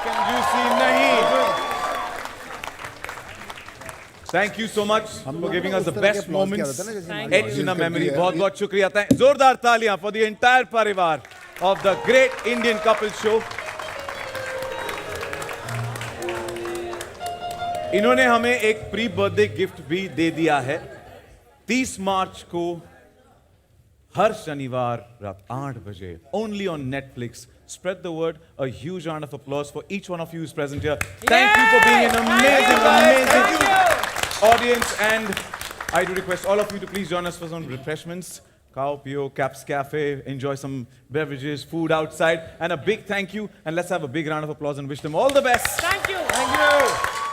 [SPEAKER 5] कंजूसी नहीं। Thank you so much for giving us the best moments H in a memory. बहुत बहुत शुक्रिया। जोरदार तालियां फॉर द एंटायर परिवार of the great Indian couple show. इन्होंने हमें एक प्री बर्थडे गिफ्ट भी दे दिया है। 30 मार्च को हर शनिवार रात 8 बजे only on Netflix. Spread the word. A huge round of applause for each one of you who's present here. Thank you for being an amazing audience. And I do request all of you to please join us for some refreshments. Kao Pio, Caps Cafe, enjoy some beverages, food outside. And a big thank you. And let's have a big round of applause and wish them all the best.
[SPEAKER 4] Thank you.
[SPEAKER 5] Thank you.